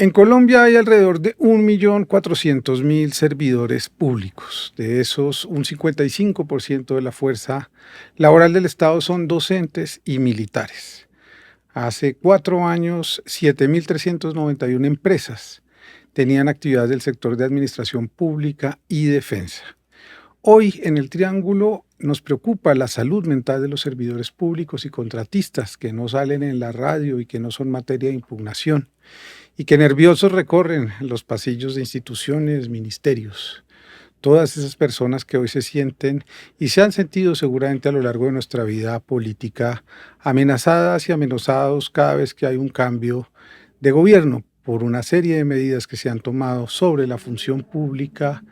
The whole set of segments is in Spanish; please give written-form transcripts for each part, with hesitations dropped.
En Colombia hay alrededor de 1.400.000 servidores públicos. De esos, un 55% de la fuerza laboral del Estado son docentes y militares. Hace 4 años, 7.391 empresas tenían actividades del sector de administración pública y defensa. Hoy, en el Triángulo, nos preocupa la salud mental de los servidores públicos y contratistas que no salen en la radio y que no son materia de impugnación, y que nerviosos recorren los pasillos de instituciones, ministerios. Todas esas personas que hoy se sienten y se han sentido seguramente a lo largo de nuestra vida política amenazadas y amenazados cada vez que hay un cambio de gobierno por una serie de medidas que se han tomado sobre la función pública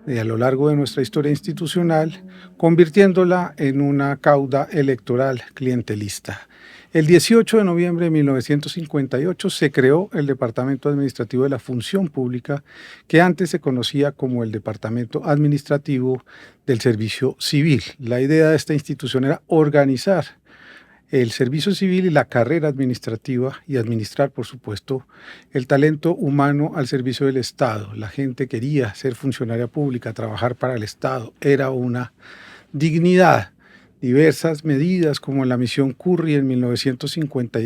a lo largo de nuestra historia institucional, convirtiéndola en una cauda electoral clientelista. El 18 de noviembre de 1958 se creó el Departamento Administrativo de la Función Pública, que antes se conocía como el Departamento Administrativo del Servicio Civil. La idea de esta institución era organizar el servicio civil y la carrera administrativa y administrar, por supuesto, el talento humano al servicio del Estado. La gente quería ser funcionaria pública, trabajar para el Estado. Era una dignidad. Diversas medidas como la misión Curry en 1950,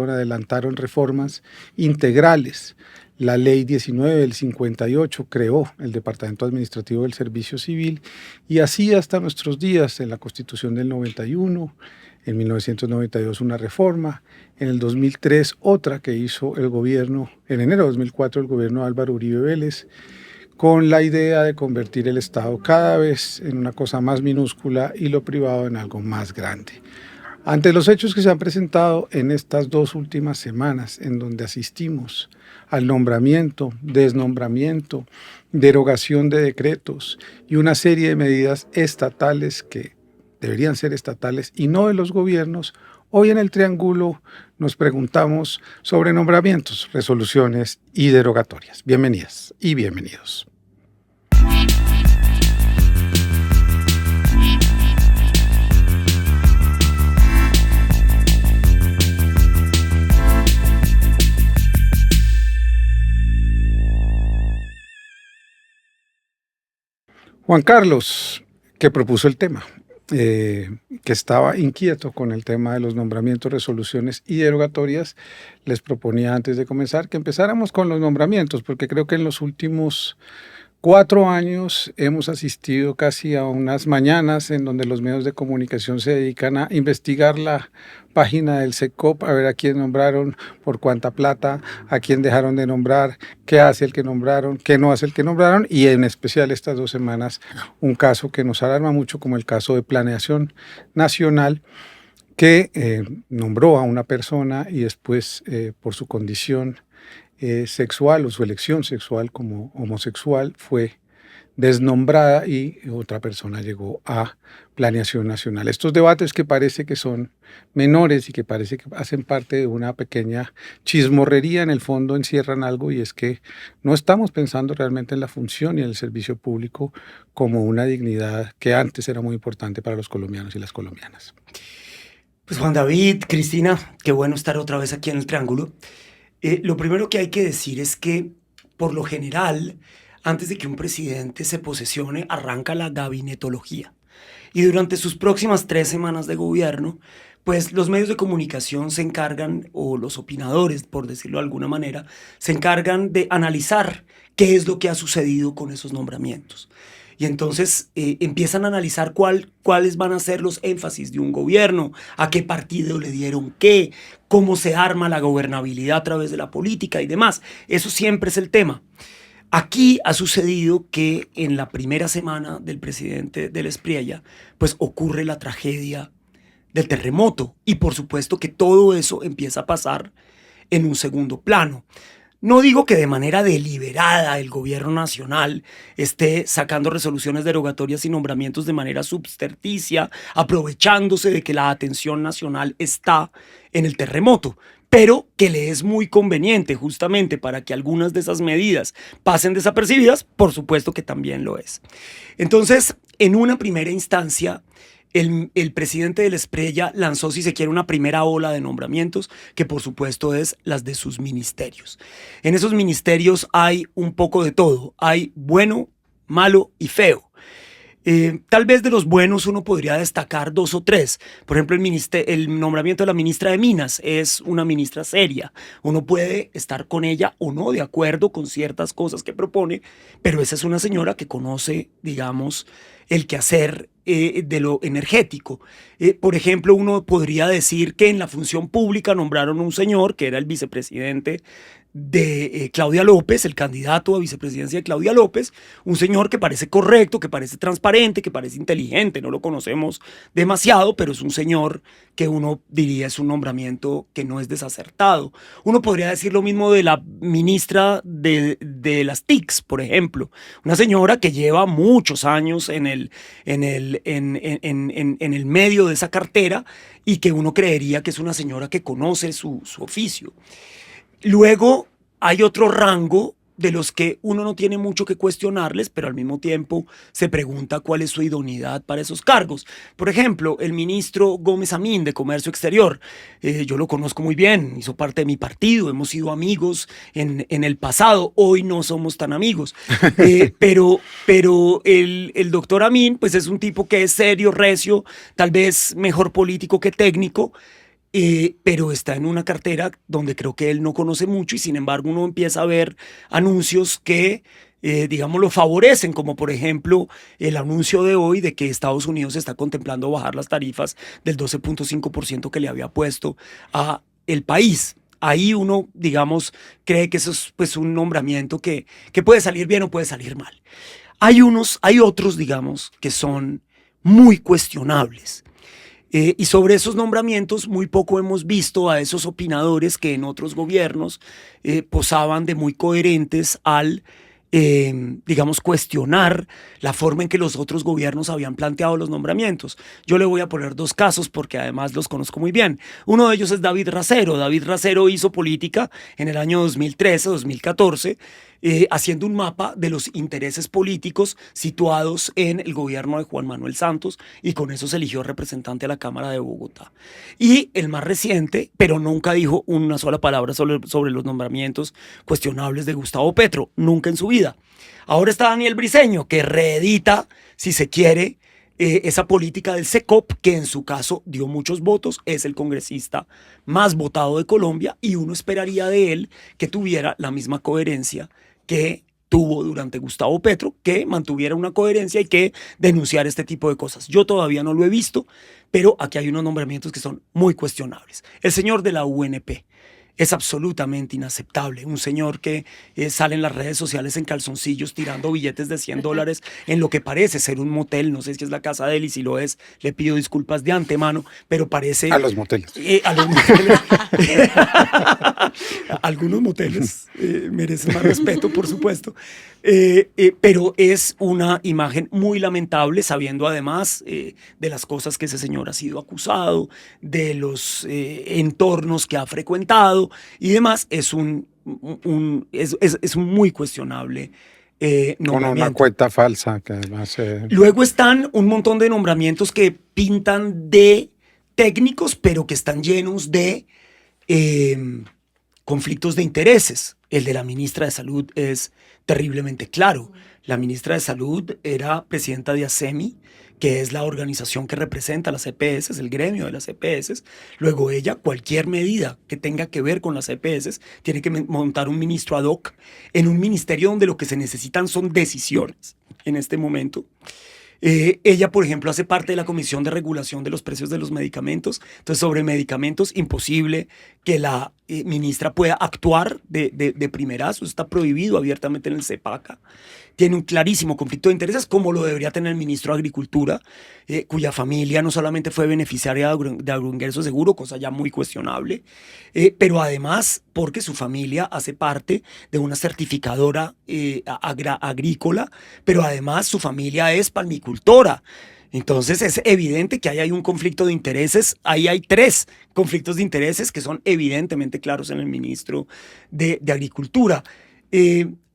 adelantaron reformas integrales. La ley 19 del 58 creó el Departamento Administrativo del Servicio Civil y así hasta nuestros días. En la Constitución del 91, en 1992 una reforma, en el 2003 otra que hizo el gobierno, en enero de 2004 el gobierno de Álvaro Uribe Vélez, con la idea de convertir el Estado cada vez en una cosa más minúscula y lo privado en algo más grande. Ante los hechos que se han presentado en estas 2 últimas semanas, en donde asistimos al nombramiento, desnombramiento, derogación de decretos y una serie de medidas estatales que deberían ser estatales y no de los gobiernos, hoy en el Triángulo nos preguntamos sobre nombramientos, resoluciones y derogatorias. Bienvenidas y bienvenidos. Juan Carlos, que propuso el tema, que estaba inquieto con el tema de los nombramientos, resoluciones y derogatorias, les proponía antes de comenzar que empezáramos con los nombramientos, porque creo que en los últimos 4 años hemos asistido casi a unas mañanas en donde los medios de comunicación se dedican a investigar la página del SECOP, a ver a quién nombraron, por cuánta plata, a quién dejaron de nombrar, qué hace el que nombraron, qué no hace el que nombraron, y en especial estas 2 semanas un caso que nos alarma mucho como el caso de Planeación Nacional, que nombró a una persona y después por su condición sexual o su elección sexual como homosexual fue desnombrada y otra persona llegó a Planeación Nacional. Estos debates que parece que son menores y que parece que hacen parte de una pequeña chismorrería, en el fondo encierran algo, y es que no estamos pensando realmente en la función y en el servicio público como una dignidad que antes era muy importante para los colombianos y las colombianas. Pues Juan David, Cristina, qué bueno estar otra vez aquí en el Triángulo. Lo primero que hay que decir es que, por lo general, antes de que un presidente se posesione, arranca la gabinetología. Y durante sus próximas 3 semanas de gobierno, pues los medios de comunicación se encargan, o los opinadores, por decirlo de alguna manera, se encargan de analizar qué es lo que ha sucedido con esos nombramientos. Y entonces empiezan a analizar cuáles van a ser los énfasis de un gobierno, a qué partido le dieron qué, cómo se arma la gobernabilidad a través de la política y demás. Eso siempre es el tema. Aquí ha sucedido que en la primera semana del presidente del Espriella, pues ocurre la tragedia del terremoto, y por supuesto que todo eso empieza a pasar en un segundo plano. No digo que de manera deliberada el gobierno nacional esté sacando resoluciones derogatorias y nombramientos de manera substerticia, aprovechándose de que la atención nacional está en el terremoto, pero que le es muy conveniente justamente para que algunas de esas medidas pasen desapercibidas, por supuesto que también lo es. Entonces, en una primera instancia, el presidente de la Esprella lanzó, si se quiere, una primera ola de nombramientos, que por supuesto es las de sus ministerios. En esos ministerios hay un poco de todo. Hay bueno, malo y feo. Tal vez de los buenos uno podría destacar 2 o 3. Por ejemplo, el nombramiento de la ministra de Minas es una ministra seria. Uno puede estar con ella o no de acuerdo con ciertas cosas que propone, pero esa es una señora que conoce, digamos, el quehacer de lo energético. Por ejemplo, uno podría decir que en la función pública nombraron un señor que era el vicepresidente de Claudia López, el candidato a vicepresidencia de Claudia López, un señor que parece correcto, que parece transparente, que parece inteligente, no lo conocemos demasiado, pero es un señor que uno diría es un nombramiento que no es desacertado. Uno podría decir lo mismo de la ministra de las TICs, por ejemplo, una señora que lleva muchos años en el medio de esa cartera y que uno creería que es una señora que conoce su oficio. Luego hay otro rango de los que uno no tiene mucho que cuestionarles, pero al mismo tiempo se pregunta cuál es su idoneidad para esos cargos. Por ejemplo, el ministro Gómez Amín de Comercio Exterior, yo lo conozco muy bien, hizo parte de mi partido, hemos sido amigos en el pasado, hoy no somos tan amigos, pero el doctor Amín pues es un tipo que es serio, recio, tal vez mejor político que técnico, pero está en una cartera donde creo que él no conoce mucho y sin embargo uno empieza a ver anuncios que, digamos, lo favorecen, como por ejemplo el anuncio de hoy de que Estados Unidos está contemplando bajar las tarifas del 12.5% que le había puesto a el país. Ahí uno, digamos, cree que eso es pues, un nombramiento que puede salir bien o puede salir mal. Hay otros, digamos, que son muy cuestionables. Y sobre esos nombramientos muy poco hemos visto a esos opinadores que en otros gobiernos posaban de muy coherentes al, digamos, cuestionar la forma en que los otros gobiernos habían planteado los nombramientos. Yo le voy a poner 2 casos porque además los conozco muy bien. Uno de ellos es David Racero. David Racero hizo política en el año 2013, 2014, haciendo un mapa de los intereses políticos situados en el gobierno de Juan Manuel Santos y con eso se eligió representante a la Cámara de Bogotá. Y el más reciente, pero nunca dijo una sola palabra sobre los nombramientos cuestionables de Gustavo Petro, nunca en su vida. Ahora está Daniel Briceño, que reedita, si se quiere, esa política del SECOP, que en su caso dio muchos votos, es el congresista más votado de Colombia y uno esperaría de él que tuviera la misma coherencia que tuvo durante Gustavo Petro, que mantuviera una coherencia y que denunciara este tipo de cosas. Yo todavía no lo he visto, pero aquí hay unos nombramientos que son muy cuestionables. El señor de la UNP. Es absolutamente inaceptable. Un señor que sale en las redes sociales en calzoncillos tirando billetes de $100 en lo que parece ser un motel. No sé si es la casa de él y si lo es, le pido disculpas de antemano, pero parece... A los moteles. A los moteles. Algunos moteles merecen más respeto, por supuesto. Pero es una imagen muy lamentable, sabiendo además de las cosas que ese señor ha sido acusado, de los entornos que ha frecuentado y demás. Es un muy cuestionable Con una cuenta falsa que además... Luego están un montón de nombramientos que pintan de técnicos, pero que están llenos de conflictos de intereses. El de la ministra de Salud es terriblemente claro. La ministra de Salud era presidenta de ASEMI, que es la organización que representa a las EPS, el gremio de las EPS. Luego ella, cualquier medida que tenga que ver con las EPS, tiene que montar un ministro ad hoc en un ministerio donde lo que se necesitan son decisiones en este momento. Ella, por ejemplo, hace parte de la Comisión de Regulación de los Precios de los Medicamentos. Entonces, sobre medicamentos, imposible que la ministra pueda actuar de primerazo. Está prohibido abiertamente en el CEPACA. Tiene un clarísimo conflicto de intereses, como lo debería tener el ministro de Agricultura, cuya familia no solamente fue beneficiaria de agroingreso seguro, cosa ya muy cuestionable, pero además porque su familia hace parte de una certificadora agrícola, pero además su familia es palmicultora. Entonces es evidente que ahí hay un conflicto de intereses, ahí hay 3 conflictos de intereses que son evidentemente claros en el ministro de Agricultura.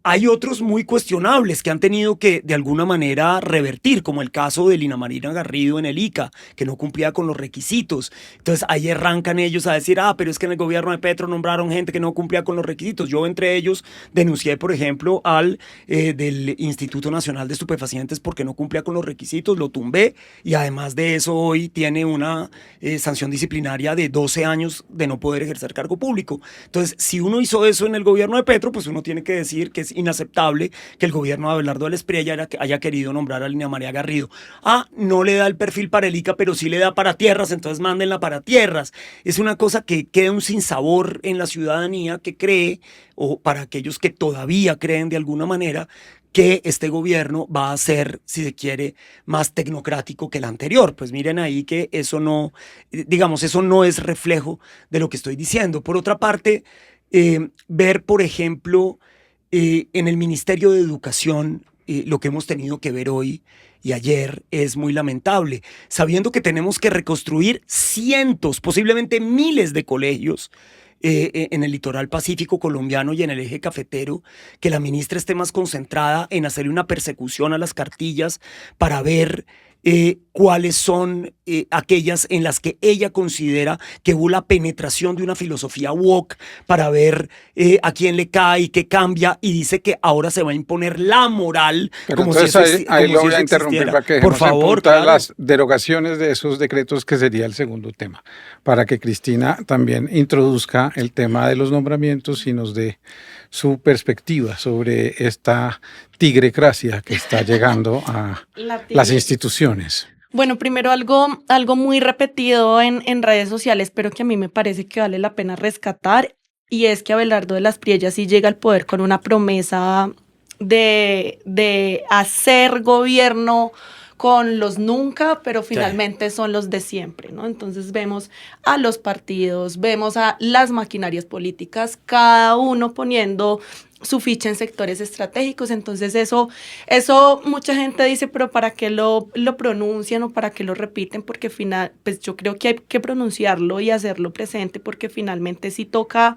Hay otros muy cuestionables que han tenido que de alguna manera revertir, como el caso de Lina Marina Garrido en el ICA, que no cumplía con los requisitos. Entonces ahí arrancan ellos a decir, pero es que en el gobierno de Petro nombraron gente que no cumplía con los requisitos. Yo entre ellos denuncié, por ejemplo, al del Instituto Nacional de Estupefacientes porque no cumplía con los requisitos, lo tumbé y además de eso hoy tiene una sanción disciplinaria de 12 años de no poder ejercer cargo público. Entonces, si uno hizo eso en el gobierno de Petro, pues uno tiene que decir que es inaceptable que el gobierno de Abelardo del Espriella haya querido nombrar a Lina María Garrido. No le da el perfil para el ICA, pero sí le da para tierras, entonces mándenla para tierras. Es una cosa que queda un sinsabor en la ciudadanía que cree, o para aquellos que todavía creen de alguna manera, que este gobierno va a ser, si se quiere, más tecnocrático que el anterior. Pues miren ahí que eso no, digamos, eso no es reflejo de lo que estoy diciendo. Por otra parte, ver, por ejemplo, en el Ministerio de Educación, lo que hemos tenido que ver hoy y ayer es muy lamentable, sabiendo que tenemos que reconstruir cientos, posiblemente miles de colegios en el litoral pacífico colombiano y en el eje cafetero, que la ministra esté más concentrada en hacerle una persecución a las cartillas para ver cuáles son aquellas en las que ella considera que hubo la penetración de una filosofía woke para ver a quién le cae y qué cambia, y dice que ahora se va a imponer la moral. Pero como entonces si ahí como lo si voy eso a interrumpir existiera. para que Por dejemos en favor, punta claro. las derogaciones de esos decretos, que sería el segundo tema, para que Cristina también introduzca el tema de los nombramientos y nos dé su perspectiva sobre esta tigrecracia que está llegando a las instituciones. Bueno, primero algo muy repetido en redes sociales, pero que a mí me parece que vale la pena rescatar, y es que Abelardo de las Priellas sí llega al poder con una promesa de hacer gobierno con los nunca, pero finalmente son los de siempre, ¿no? Entonces vemos a los partidos, vemos a las maquinarias políticas, cada uno poniendo su ficha en sectores estratégicos. Entonces eso mucha gente dice, pero ¿para qué lo pronuncian o para qué lo repiten? Porque pues yo creo que hay que pronunciarlo y hacerlo presente, porque finalmente sí toca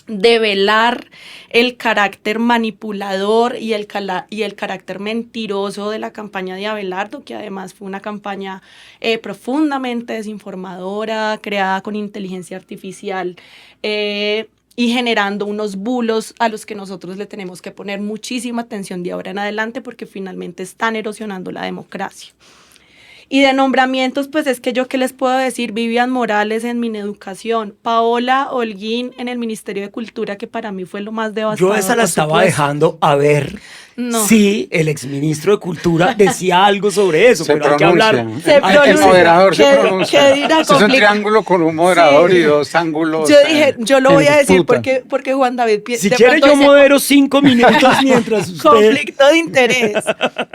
develar el carácter manipulador y el carácter mentiroso de la campaña de Abelardo, que además fue una campaña profundamente desinformadora, creada con inteligencia artificial, y generando unos bulos a los que nosotros le tenemos que poner muchísima atención de ahora en adelante, porque finalmente están erosionando la democracia. Y de nombramientos, pues es que yo qué les puedo decir: Vivian Morales en Mineducación, Paola Holguín en el Ministerio de Cultura, que para mí fue lo más devastador. Yo esa la estaba dejando a ver si el exministro de Cultura decía algo sobre eso, pero hay que hablar. El moderador se pronuncia. Es un triángulo con un moderador y dos ángulos. Yo dije, yo lo voy a decir porque Juan David... Si quiere yo modero 5 minutos mientras usted... Conflicto de interés.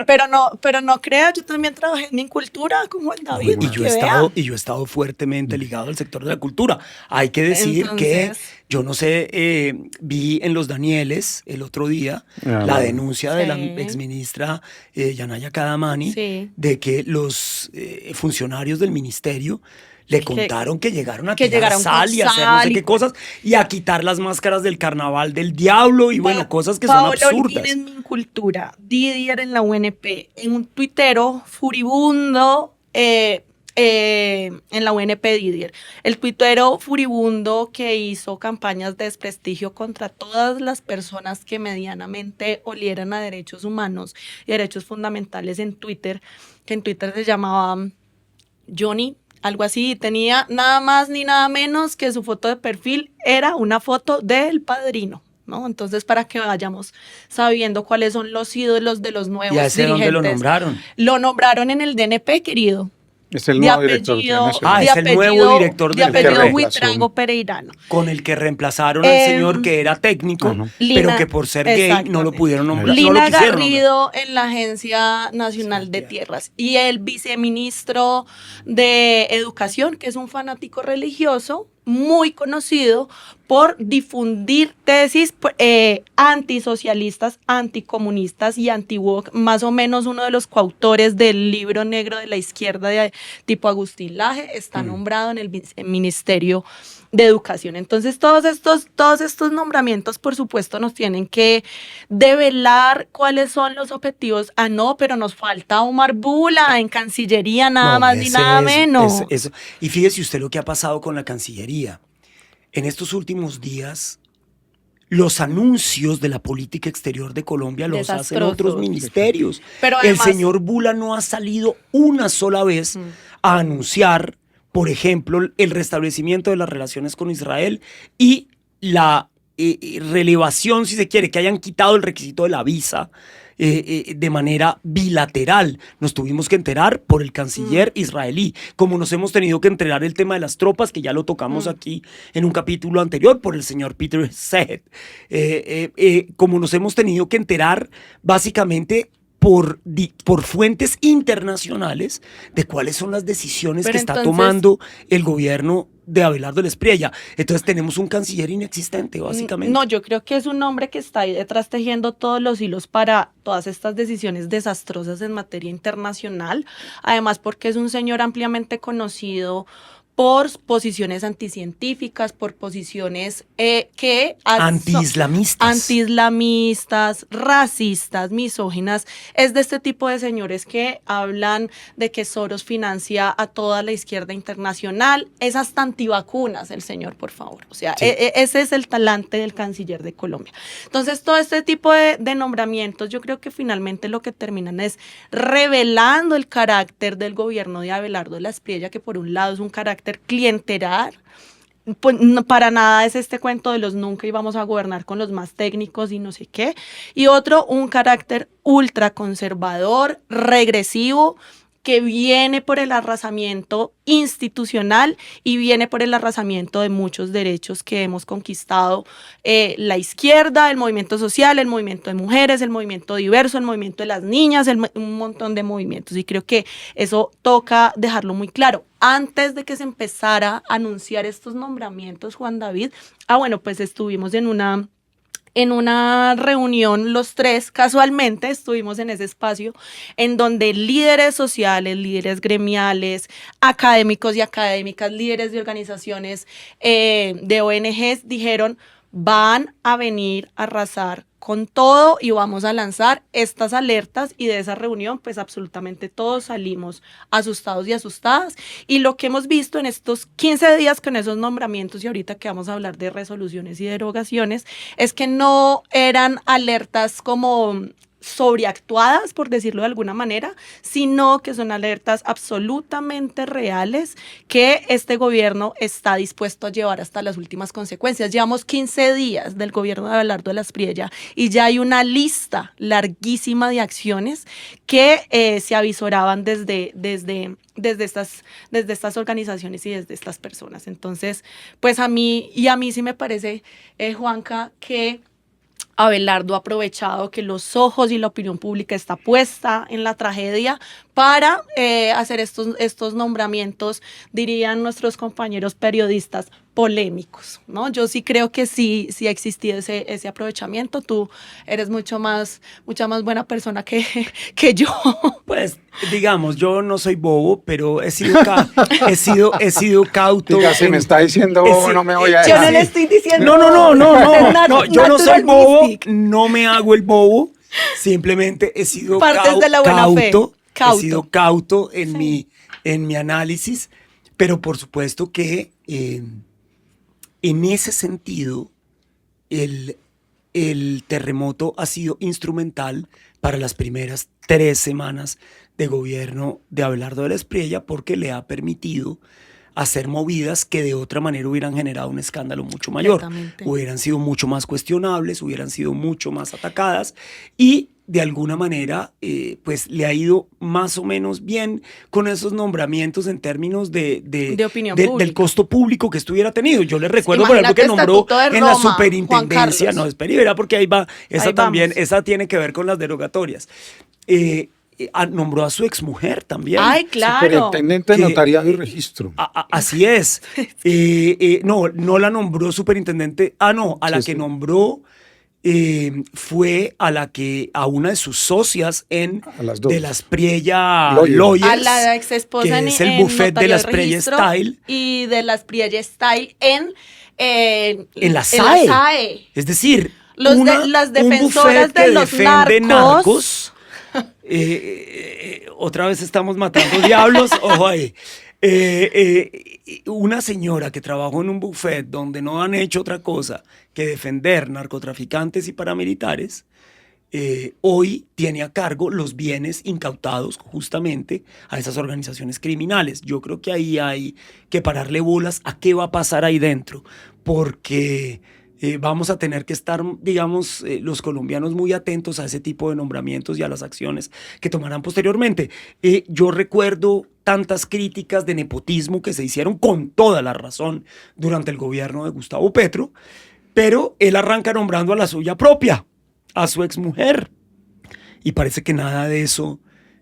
Pero no crea, yo también trabajé en Cultura con Juan David. Y yo he estado fuertemente ligado al sector de la cultura. Hay que decir que, yo no sé, vi en Los Danieles el otro día la denuncia de la exministra Yanaya Cadamani, de que los funcionarios del ministerio le contaron que llegaron a tirar sal y hacer no sé qué cosas, y a quitar las máscaras del carnaval del diablo y bueno, cosas que son absurdas. En Mi Cultura, Didier en la UNP, en un tuitero furibundo en la UNP Didier, el tuitero furibundo que hizo campañas de desprestigio contra todas las personas que medianamente olieran a derechos humanos y derechos fundamentales en Twitter, que en Twitter se llamaba Johnny, algo así, tenía nada más ni nada menos que su foto de perfil era una foto del Padrino, ¿no? Entonces, para que vayamos sabiendo cuáles son los ídolos de los nuevos dirigentes. ¿Y a ese dónde lo nombraron? Lo nombraron en el DNP, querido. Es el nuevo director. Es el nuevo director de apellido Huitrago Pereirano. Con el que reemplazaron al señor que era técnico, pero que por ser gay no lo pudieron nombrar. Lina Garrido en la Agencia Nacional de Tierras. Y el viceministro de Educación, que es un fanático religioso, muy conocido por difundir tesis antisocialistas, anticomunistas y anti-woke, más o menos uno de los coautores del libro negro de la izquierda de tipo Agustín Laje, está nombrado en el Ministerio de educación. Entonces, todos estos nombramientos, por supuesto, nos tienen que develar cuáles son los objetivos. Ah, no, pero nos falta Omar Bula en Cancillería, nada más ni nada menos. Y fíjese usted lo que ha pasado con la Cancillería. En estos últimos días, los anuncios de la política exterior de Colombia los hacen otros ministerios. Pero además, el señor Bula no ha salido una sola vez a anunciar, por ejemplo, el restablecimiento de las relaciones con Israel y la relevación, si se quiere, que hayan quitado el requisito de la visa de manera bilateral. Nos tuvimos que enterar por el canciller israelí, como nos hemos tenido que enterar el tema de las tropas, que ya lo tocamos aquí en un capítulo anterior, por el señor Peter Hegseth, como nos hemos tenido que enterar básicamente por fuentes internacionales de cuáles son las decisiones que está tomando el gobierno de Abelardo Espriella. Entonces tenemos un canciller inexistente, básicamente. No, yo creo que es un hombre que está ahí detrás tejiendo todos los hilos para todas estas decisiones desastrosas en materia internacional. Además, porque es un señor ampliamente conocido por posiciones anticientíficas, por posiciones antiislamistas, racistas, misóginas. Es de este tipo de señores que hablan de que Soros financia a toda la izquierda internacional. Es hasta antivacunas el señor, por favor. O sea, sí. Ese es el talante del canciller de Colombia. Entonces, todo este tipo de nombramientos, yo creo que finalmente lo que terminan es revelando el carácter del gobierno de Abelardo Espriella, que por un lado es un carácter clientelar. Pues no, para nada es este cuento de los nunca íbamos a gobernar con los más técnicos y no sé qué. Y otro, un carácter ultraconservador, regresivo, que viene por el arrasamiento institucional y viene por el arrasamiento de muchos derechos que hemos conquistado la izquierda, el movimiento social, el movimiento de mujeres, el movimiento diverso, el movimiento de las niñas, un montón de movimientos. Y creo que eso toca dejarlo muy claro. Antes de que se empezara a anunciar estos nombramientos, Juan David, bueno, pues estuvimos en una reunión, los tres, casualmente estuvimos en ese espacio en donde líderes sociales, líderes gremiales, académicos y académicas, líderes de organizaciones de ONGs dijeron: van a venir a arrasar con todo y vamos a lanzar estas alertas. Y de esa reunión pues absolutamente todos salimos asustados y asustadas, y lo que hemos visto en estos 15 días con esos nombramientos, y ahorita que vamos a hablar de resoluciones y derogaciones, es que no eran alertas como sobreactuadas, por decirlo de alguna manera, sino que son alertas absolutamente reales que este gobierno está dispuesto a llevar hasta las últimas consecuencias. Llevamos 15 días del gobierno de Abelardo Espriella y ya hay una lista larguísima de acciones que se avisoraban desde estas organizaciones y desde estas personas. Entonces, pues a mí sí me parece, Juanca, que Abelardo ha aprovechado que los ojos y la opinión pública está puesta en la tragedia para hacer estos nombramientos, dirían nuestros compañeros periodistas, polémicos, ¿no? Yo sí creo que sí ha existido ese aprovechamiento. Tú eres mucha más buena persona que yo. Pues, digamos, yo no soy bobo, pero he sido cauto. Diga, si me está diciendo bobo, no me voy a decir. Yo no le estoy diciendo No, yo no soy bobo, no me hago el bobo, simplemente he sido de la buena cauto. Fe. He sido cauto en mi análisis, pero por supuesto que en ese sentido el terremoto ha sido instrumental para las primeras 3 semanas de gobierno de Abelardo Espriella, porque le ha permitido hacer movidas que de otra manera hubieran generado un escándalo mucho mayor, hubieran sido mucho más cuestionables, hubieran sido mucho más atacadas, y de alguna manera pues le ha ido más o menos bien con esos nombramientos en términos de opinión del costo público que estuviera tenido. Yo le recuerdo por ejemplo que nombró en la superintendencia, no, espera y verá, porque ahí va, esa tiene que ver con las derogatorias. Nombró a su exmujer también. ¡Ay, claro! Superintendente de notariado y registro. Así es. No la nombró superintendente. La que nombró fue a una de sus socias A las dos. de las Priella Lawyers. Lawyers, A la ex esposa que en, es el en buffet de Notario las Priella Registro Style, y de las Priella Style en la SAE. Es decir, las un defensoras buffet que de los defiende narcos. Otra vez estamos matando diablos, ojo ahí. Una señora que trabajó en un buffet donde no han hecho otra cosa que defender narcotraficantes y paramilitares, hoy tiene a cargo los bienes incautados justamente a esas organizaciones criminales. Yo creo que ahí hay que pararle bolas a qué va a pasar ahí dentro, porque vamos a tener que estar, digamos, los colombianos muy atentos a ese tipo de nombramientos y a las acciones que tomarán posteriormente. Yo recuerdo tantas críticas de nepotismo que se hicieron con toda la razón durante el gobierno de Gustavo Petro, pero él arranca nombrando a la suya propia, a su exmujer, y parece que nada de eso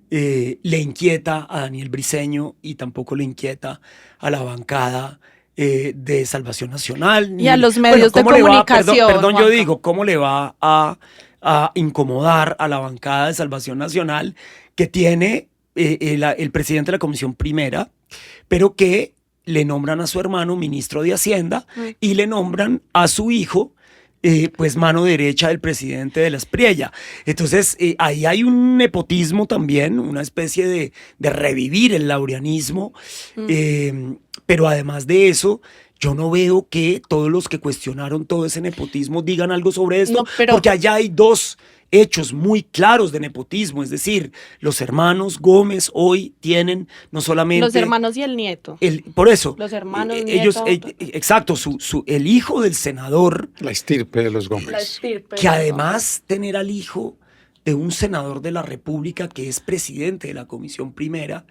le inquieta a Daniel Briceño y tampoco le inquieta a la bancada de Salvación Nacional. Y a los medios de ¿cómo le va? comunicación, Perdón, yo Juanca. digo, ¿cómo le va a incomodar a la bancada de Salvación Nacional que tiene el presidente de la Comisión Primera, pero que le nombran a su hermano ministro de Hacienda y le nombran a su hijo pues mano derecha del presidente de las Priella? Entonces, ahí hay un nepotismo también, una especie de revivir el laureanismo, pero además de eso, yo no veo que todos los que cuestionaron todo ese nepotismo digan algo sobre esto, No, porque allá hay dos hechos muy claros de nepotismo, es decir, los hermanos Gómez hoy tienen no solamente... Los hermanos y el nieto. Por eso. Los hermanos, ellos, nieto. exacto, el hijo del senador, La estirpe de los La Gómez. estirpe, que ¿no? además tener al hijo de un senador de la República que es presidente de la Comisión Primera,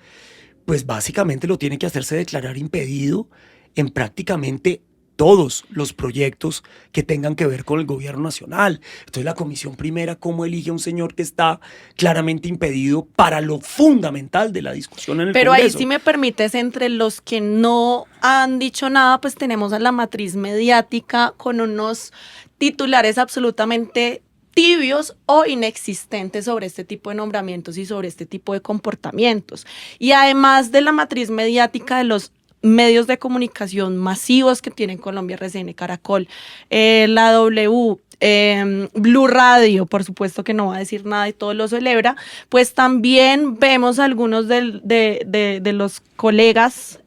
pues básicamente lo tiene que hacerse declarar impedido en prácticamente todos los proyectos que tengan que ver con el gobierno nacional. Entonces la Comisión Primera, ¿cómo elige a un señor que está claramente impedido para lo fundamental de la discusión en el Pero Congreso? ahí, si me permites, entre los que no han dicho nada, pues tenemos a la matriz mediática con unos titulares absolutamente tibios o inexistentes sobre este tipo de nombramientos y sobre este tipo de comportamientos. Y además de la matriz mediática de los medios de comunicación masivos que tienen Colombia, RCN, Caracol, la W, Blue Radio, por supuesto que no va a decir nada y todo lo celebra, pues también vemos algunos de los colegas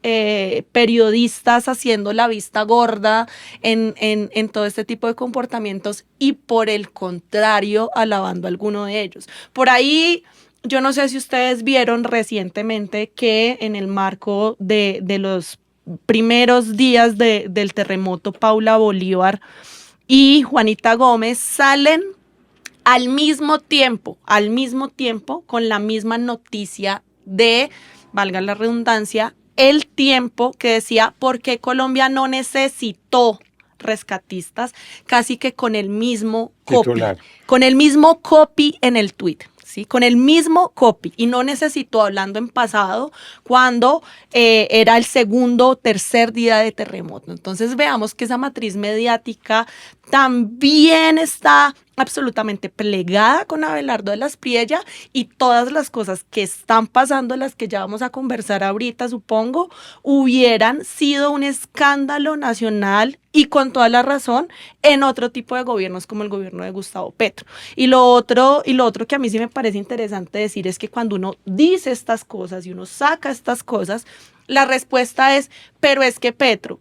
periodistas haciendo la vista gorda en todo este tipo de comportamientos y por el contrario alabando a alguno de ellos. Por ahí... Yo no sé si ustedes vieron recientemente que en el marco de los primeros días del terremoto, Paula Bolívar y Juanita Gómez salen al mismo tiempo, con la misma noticia de, valga la redundancia, El Tiempo, que decía por qué Colombia no necesitó rescatistas, casi que con el mismo copy, Titular. con el mismo copy en el tweet. ¿Sí? Con el mismo copy, y no necesitó, hablando en pasado, cuando era el segundo o tercer día de terremoto. Entonces veamos que esa matriz mediática también está absolutamente plegada con Abelardo de las Priella, y todas las cosas que están pasando, las que ya vamos a conversar ahorita, supongo, hubieran sido un escándalo nacional y con toda la razón en otro tipo de gobiernos como el gobierno de Gustavo Petro. Y lo otro que a mí sí me parece interesante decir es que cuando uno dice estas cosas y uno saca estas cosas, la respuesta es, pero es que Petro.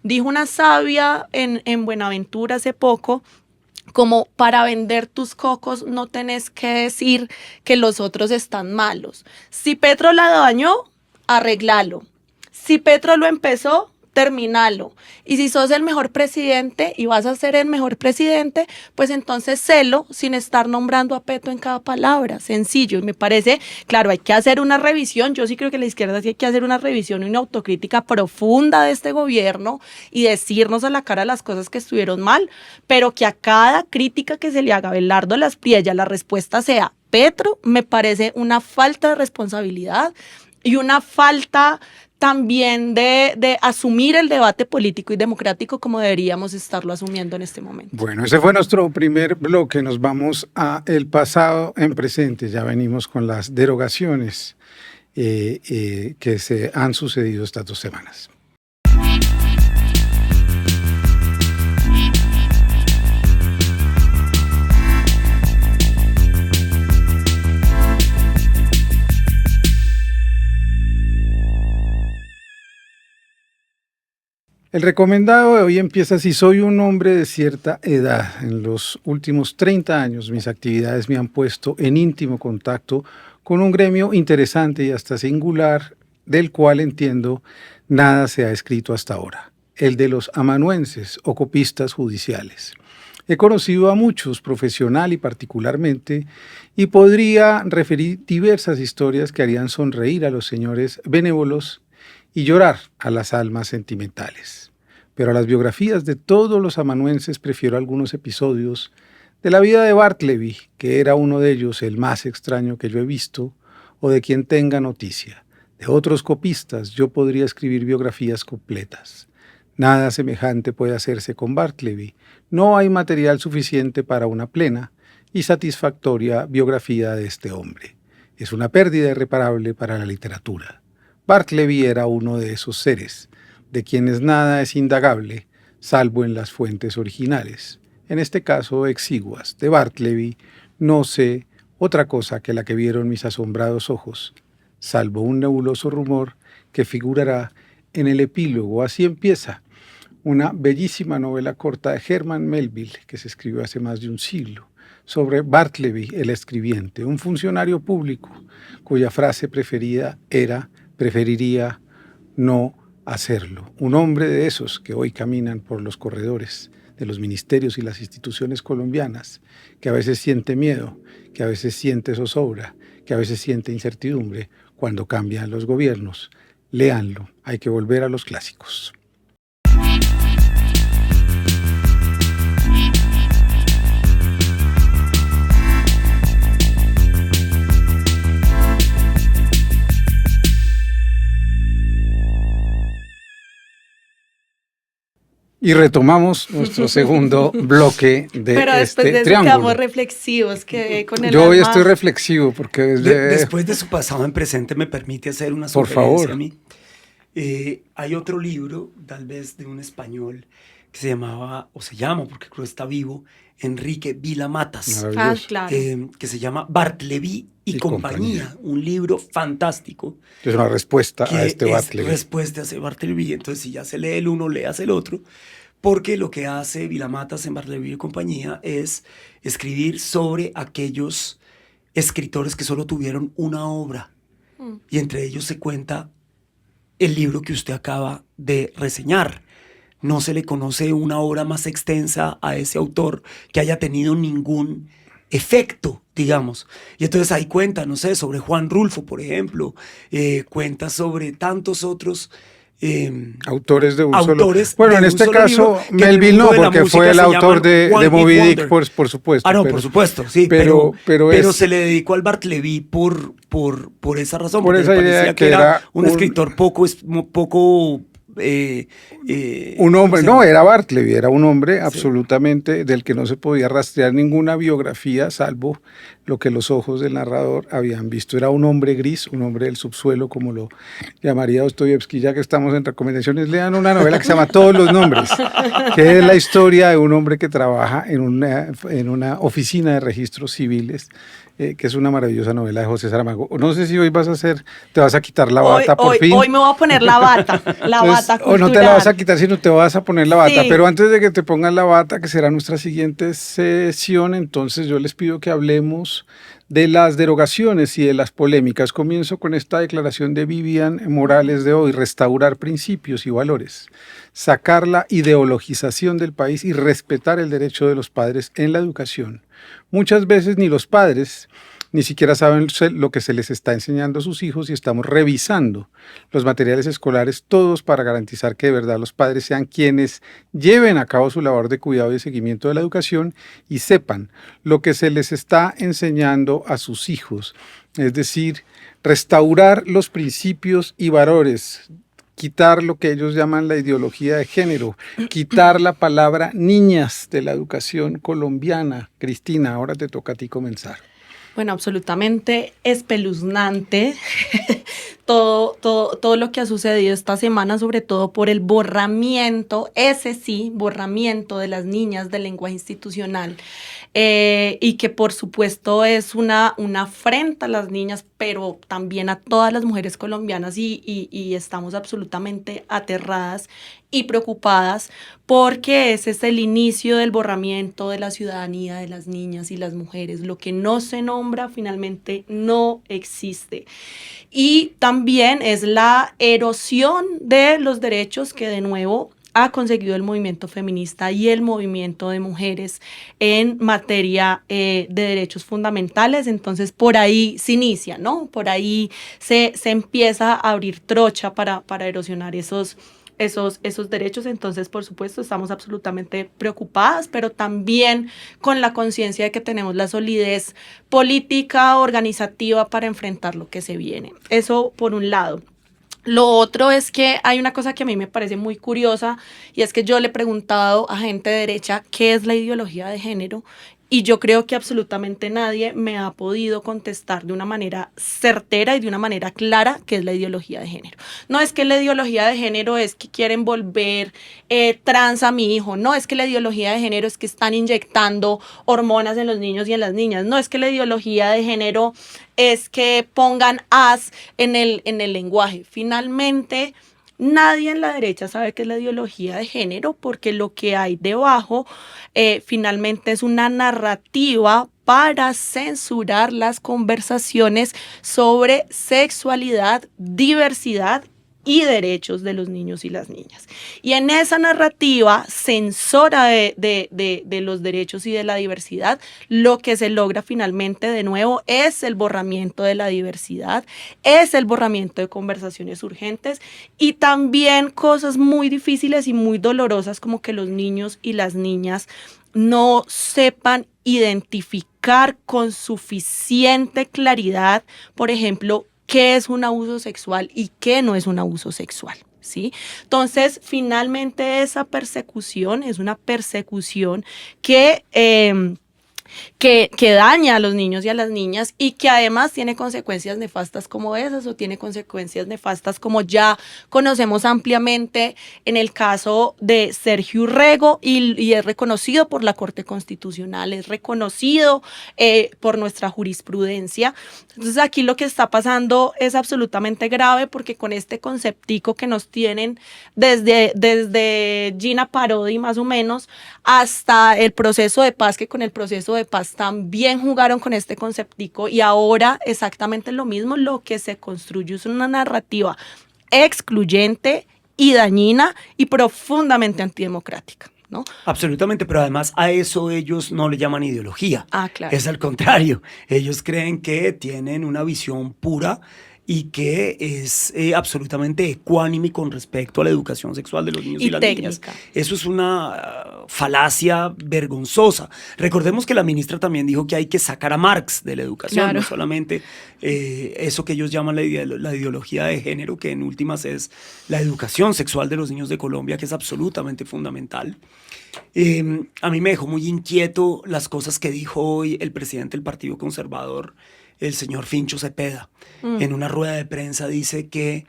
Dijo una sabia en Buenaventura hace poco, como para vender tus cocos no tenés que decir que los otros están malos. Si Petro la dañó, arreglalo. Si Petro lo empezó, terminalo. Y si sos el mejor presidente y vas a ser el mejor presidente, pues entonces sélo sin estar nombrando a Petro en cada palabra. Sencillo. Y me parece, claro, hay que hacer una revisión. Yo sí creo que la izquierda sí hay que hacer una revisión y una autocrítica profunda de este gobierno y decirnos a la cara las cosas que estuvieron mal, pero que a cada crítica que se le haga a Abelardo de las Priella la respuesta sea Petro, me parece una falta de responsabilidad y una falta también de asumir el debate político y democrático como deberíamos estarlo asumiendo en este momento. Bueno, ese fue nuestro primer bloque. Nos vamos a el pasado en presente. Ya venimos con las derogaciones que se han sucedido estas 2 semanas. El recomendado de hoy empieza así: soy un hombre de cierta edad. En los últimos 30 años mis actividades me han puesto en íntimo contacto con un gremio interesante y hasta singular, del cual entiendo nada se ha escrito hasta ahora: el de los amanuenses o copistas judiciales. He conocido a muchos, profesional y particularmente, y podría referir diversas historias que harían sonreír a los señores benévolos y llorar a las almas sentimentales. Pero a las biografías de todos los amanuenses prefiero algunos episodios de la vida de Bartleby, que era uno de ellos, el más extraño que yo he visto, o de quien tenga noticia. De otros copistas yo podría escribir biografías completas. Nada semejante puede hacerse con Bartleby. No hay material suficiente para una plena y satisfactoria biografía de este hombre. Es una pérdida irreparable para la literatura. Bartleby era uno de esos seres, de quienes nada es indagable, salvo en las fuentes originales, en este caso exiguas. De Bartleby no sé otra cosa que la que vieron mis asombrados ojos, salvo un nebuloso rumor que figurará en el epílogo. Así empieza una bellísima novela corta de Herman Melville, que se escribió hace más de un siglo, sobre Bartleby el escribiente, un funcionario público cuya frase preferida era: preferiría no hacerlo. Un hombre de esos que hoy caminan por los corredores de los ministerios y las instituciones colombianas, que a veces siente miedo, que a veces siente zozobra, que a veces siente incertidumbre cuando cambian los gobiernos. Léanlo, hay que volver a los clásicos. Y retomamos nuestro segundo bloque de Pero después este de eso triángulo. quedamos reflexivos, que con el Yo hoy alma- estoy reflexivo porque Después de su pasado en presente, me permite hacer una Por sugerencia favor. a mí. Hay otro libro, tal vez de un español, que se llamaba, o se llama, porque creo que está vivo, Enrique Vila Matas, Maravilloso. claro. que se llama Bartleby y compañía, un libro fantástico. Es una respuesta que a este es Bartleby. respuesta a ese Bartleby. Entonces, si ya se lee el uno, leas el otro, porque lo que hace Vilamatas en Bartleby y compañía es escribir sobre aquellos escritores que solo tuvieron una obra, y entre ellos se cuenta el libro que usted acaba de reseñar. No se le conoce una obra más extensa a ese autor que haya tenido ningún efecto, digamos. Y entonces ahí cuenta, no sé, sobre Juan Rulfo, por ejemplo, cuenta sobre tantos otros autores de un autores solo. Bueno, de en un este solo caso, libro, que en el Melville no, mundo de la porque música fue el se autor llaman de One Moby Hit Dick, Wonder. por supuesto. Ah, no, pero, por supuesto, sí, pero es- se le dedicó al Bartleby por esa razón, por porque esa le idea parecía que que era era un escritor poco un hombre, ¿cómo no, se llama? era Bartleby, era un hombre absolutamente del que no se podía rastrear ninguna biografía, salvo lo que los ojos del narrador habían visto. Era un hombre gris, un hombre del subsuelo, como lo llamaría Dostoyevsky. Ya que estamos en recomendaciones, lean una novela que se llama Todos los nombres, que es la historia de un hombre que trabaja en una oficina de registros civiles, que es una maravillosa novela de José Saramago. No sé si hoy te vas a quitar la bata por fin. Hoy me voy a poner la bata, O no te la vas a cultural. quitar, sino te vas a poner la bata. Sí. Pero antes de que te pongas la bata, que será nuestra siguiente sesión, entonces yo les pido que hablemos de las derogaciones y de las polémicas. Comienzo con esta declaración de Vivian Morales de hoy: restaurar principios y valores, sacar la ideologización del país y respetar el derecho de los padres en la educación. Muchas veces ni los padres ni siquiera saben lo que se les está enseñando a sus hijos, y estamos revisando los materiales escolares todos para garantizar que de verdad los padres sean quienes lleven a cabo su labor de cuidado y seguimiento de la educación y sepan lo que se les está enseñando a sus hijos. Es decir, restaurar los principios y valores, quitar lo que ellos llaman la ideología de género, quitar la palabra niñas de la educación colombiana. Cristina, ahora te toca a ti comenzar. Bueno, absolutamente espeluznante todo lo que ha sucedido esta semana, sobre todo por el borramiento, ese sí, borramiento de las niñas del lenguaje institucional, y que por supuesto es una afrenta a las niñas, pero también a todas las mujeres colombianas y estamos absolutamente aterradas y preocupadas porque ese es el inicio del borramiento de la ciudadanía de las niñas y las mujeres. Lo que no se nombra finalmente no existe. Y también es la erosión de los derechos que de nuevo ha conseguido el movimiento feminista y el movimiento de mujeres en materia de derechos fundamentales. Entonces, por ahí se inicia, ¿no? Por ahí se empieza a abrir trocha para erosionar esos derechos. Entonces, por supuesto, estamos absolutamente preocupadas, pero también con la conciencia de que tenemos la solidez política, organizativa para enfrentar lo que se viene. Eso por un lado. Lo otro es que hay una cosa que a mí me parece muy curiosa y es que yo le he preguntado a gente de derecha qué es la ideología de género y yo creo que absolutamente nadie me ha podido contestar de una manera certera y de una manera clara qué es la ideología de género. No es que la ideología de género es que quieren volver trans a mi hijo, no es que la ideología de género es que están inyectando hormonas en los niños y en las niñas, no es que la ideología de género es que pongan as en el lenguaje. Finalmente, nadie en la derecha sabe qué es la ideología de género porque lo que hay debajo finalmente es una narrativa para censurar las conversaciones sobre sexualidad, diversidad y derechos de los niños y las niñas. Y en esa narrativa censora de los derechos y de la diversidad, lo que se logra finalmente de nuevo es el borramiento de la diversidad, es el borramiento de conversaciones urgentes y también cosas muy difíciles y muy dolorosas como que los niños y las niñas no sepan identificar con suficiente claridad, por ejemplo, qué es un abuso sexual y qué no es un abuso sexual, ¿sí? Entonces, finalmente esa persecución es una persecución que daña a los niños y a las niñas y que además tiene consecuencias nefastas como esas o tiene consecuencias nefastas como ya conocemos ampliamente en el caso de Sergio Urrego y es reconocido por la Corte Constitucional, es reconocido por nuestra jurisprudencia. Entonces aquí lo que está pasando es absolutamente grave porque con este conceptico que nos tienen desde Gina Parodi más o menos hasta el proceso de paz, que con el proceso de paz también jugaron con este conceptico y ahora exactamente lo mismo, lo que se construye es una narrativa excluyente y dañina y profundamente antidemocrática, ¿no? Absolutamente, pero además a eso ellos no le llaman ideología. Claro. Es al contrario, ellos creen que tienen una visión pura y que es absolutamente ecuánime con respecto a la educación sexual de los niños y las niñas. Eso es una falacia vergonzosa. Recordemos que la ministra también dijo que hay que sacar a Marx de la educación, claro. No solamente eso que ellos llaman la ideología de género, que en últimas es la educación sexual de los niños de Colombia, que es absolutamente fundamental. A mí me dejó muy inquieto las cosas que dijo hoy el presidente del Partido Conservador, el señor Fincho Cepeda. En una rueda de prensa dice que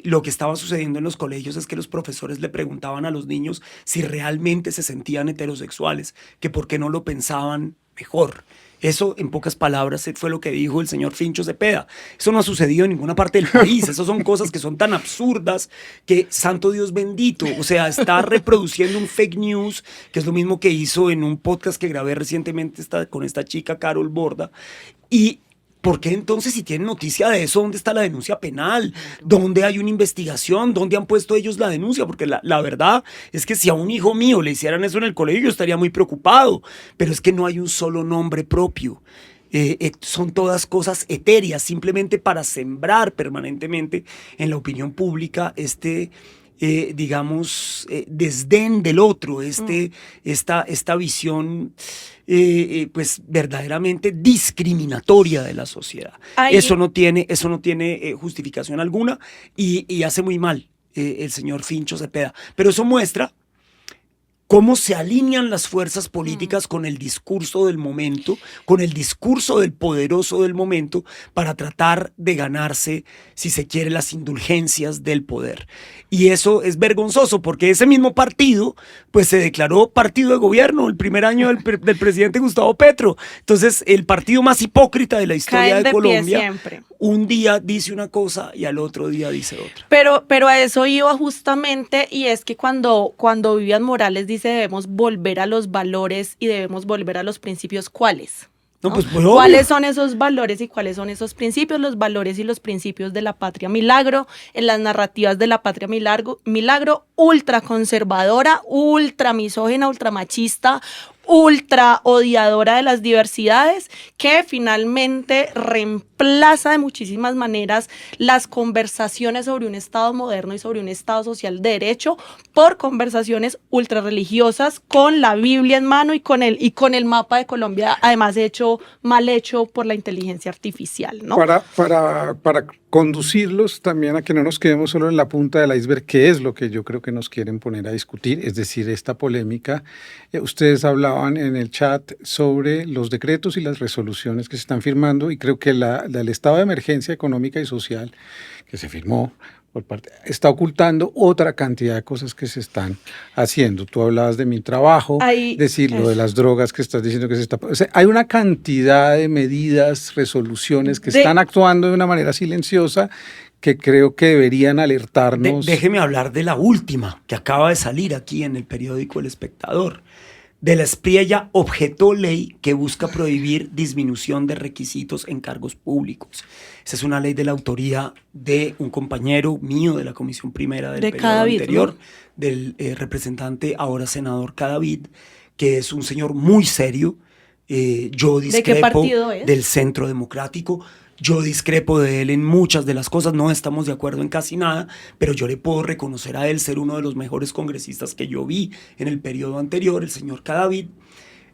lo que estaba sucediendo en los colegios es que los profesores le preguntaban a los niños si realmente se sentían heterosexuales, que por qué no lo pensaban mejor. Eso, en pocas palabras, fue lo que dijo el señor Fincho Cepeda. Eso no ha sucedido en ninguna parte del país. Esas son cosas que son tan absurdas que, santo Dios bendito, o sea, está reproduciendo un fake news, que es lo mismo que hizo en un podcast que grabé recientemente con esta chica, Carol Borda. Y ¿por qué entonces, si tienen noticia de eso, dónde está la denuncia penal? ¿Dónde hay una investigación? ¿Dónde han puesto ellos la denuncia? Porque la verdad es que si a un hijo mío le hicieran eso en el colegio, yo estaría muy preocupado. Pero es que no hay un solo nombre propio. Son todas cosas etéreas, simplemente para sembrar permanentemente en la opinión pública este digamos, desdén del otro, esta visión pues verdaderamente discriminatoria de la sociedad. Ahí- Eso no tiene justificación alguna y hace muy mal el señor Fincho Cepeda. Pero eso muestra cómo se alinean las fuerzas políticas con el discurso del momento, con el discurso del poderoso del momento, para tratar de ganarse, si se quiere, las indulgencias del poder. Y eso es vergonzoso, porque ese mismo partido, pues se declaró partido de gobierno el primer año del presidente Gustavo Petro. Entonces, el partido más hipócrita de la historia Caen de de pie Colombia, siempre. un día dice una cosa y al otro día dice otra. Pero a eso iba justamente, y es que cuando Vivian Morales dice debemos volver a los valores y debemos volver a los principios, ¿cuáles? No, ¿No? pues, ¿Cuáles son esos valores y cuáles son esos principios? Los valores y los principios de la patria milagro, en las narrativas de la patria milagro, ultra conservadora, ultra misógina, ultra machista, ultra odiadora de las diversidades, que finalmente reemplaza de muchísimas maneras las conversaciones sobre un Estado moderno y sobre un Estado social de derecho por conversaciones ultra religiosas con la Biblia en mano y con el mapa de Colombia, además mal hecho por la inteligencia artificial, ¿no? Para conducirlos también a que no nos quedemos solo en la punta del iceberg, que es lo que yo creo que nos quieren poner a discutir, es decir, esta polémica. Ustedes hablaban en el chat sobre los decretos y las resoluciones que se están firmando, y creo que el estado de emergencia económica y social que se firmó por parte, está ocultando otra cantidad de cosas que se están haciendo. Tú hablabas de mi trabajo, decir lo de las drogas que estás diciendo que se está... O sea, hay una cantidad de medidas, resoluciones que están actuando de una manera silenciosa que creo que deberían alertarnos. Déjeme hablar de la última, que acaba de salir aquí en el periódico El Espectador. De la Espriella objetó ley que busca prohibir disminución de requisitos en cargos públicos. Esa es una ley de la autoría de un compañero mío de la Comisión Primera del periodo anterior, ¿no? Del representante, ahora senador Cadavid, que es un señor muy serio. Yo discrepo. ¿De qué partido es? Del Centro Democrático. Yo discrepo de él en muchas de las cosas, no estamos de acuerdo en casi nada, pero yo le puedo reconocer a él ser uno de los mejores congresistas que yo vi en el periodo anterior, el señor Cadavid,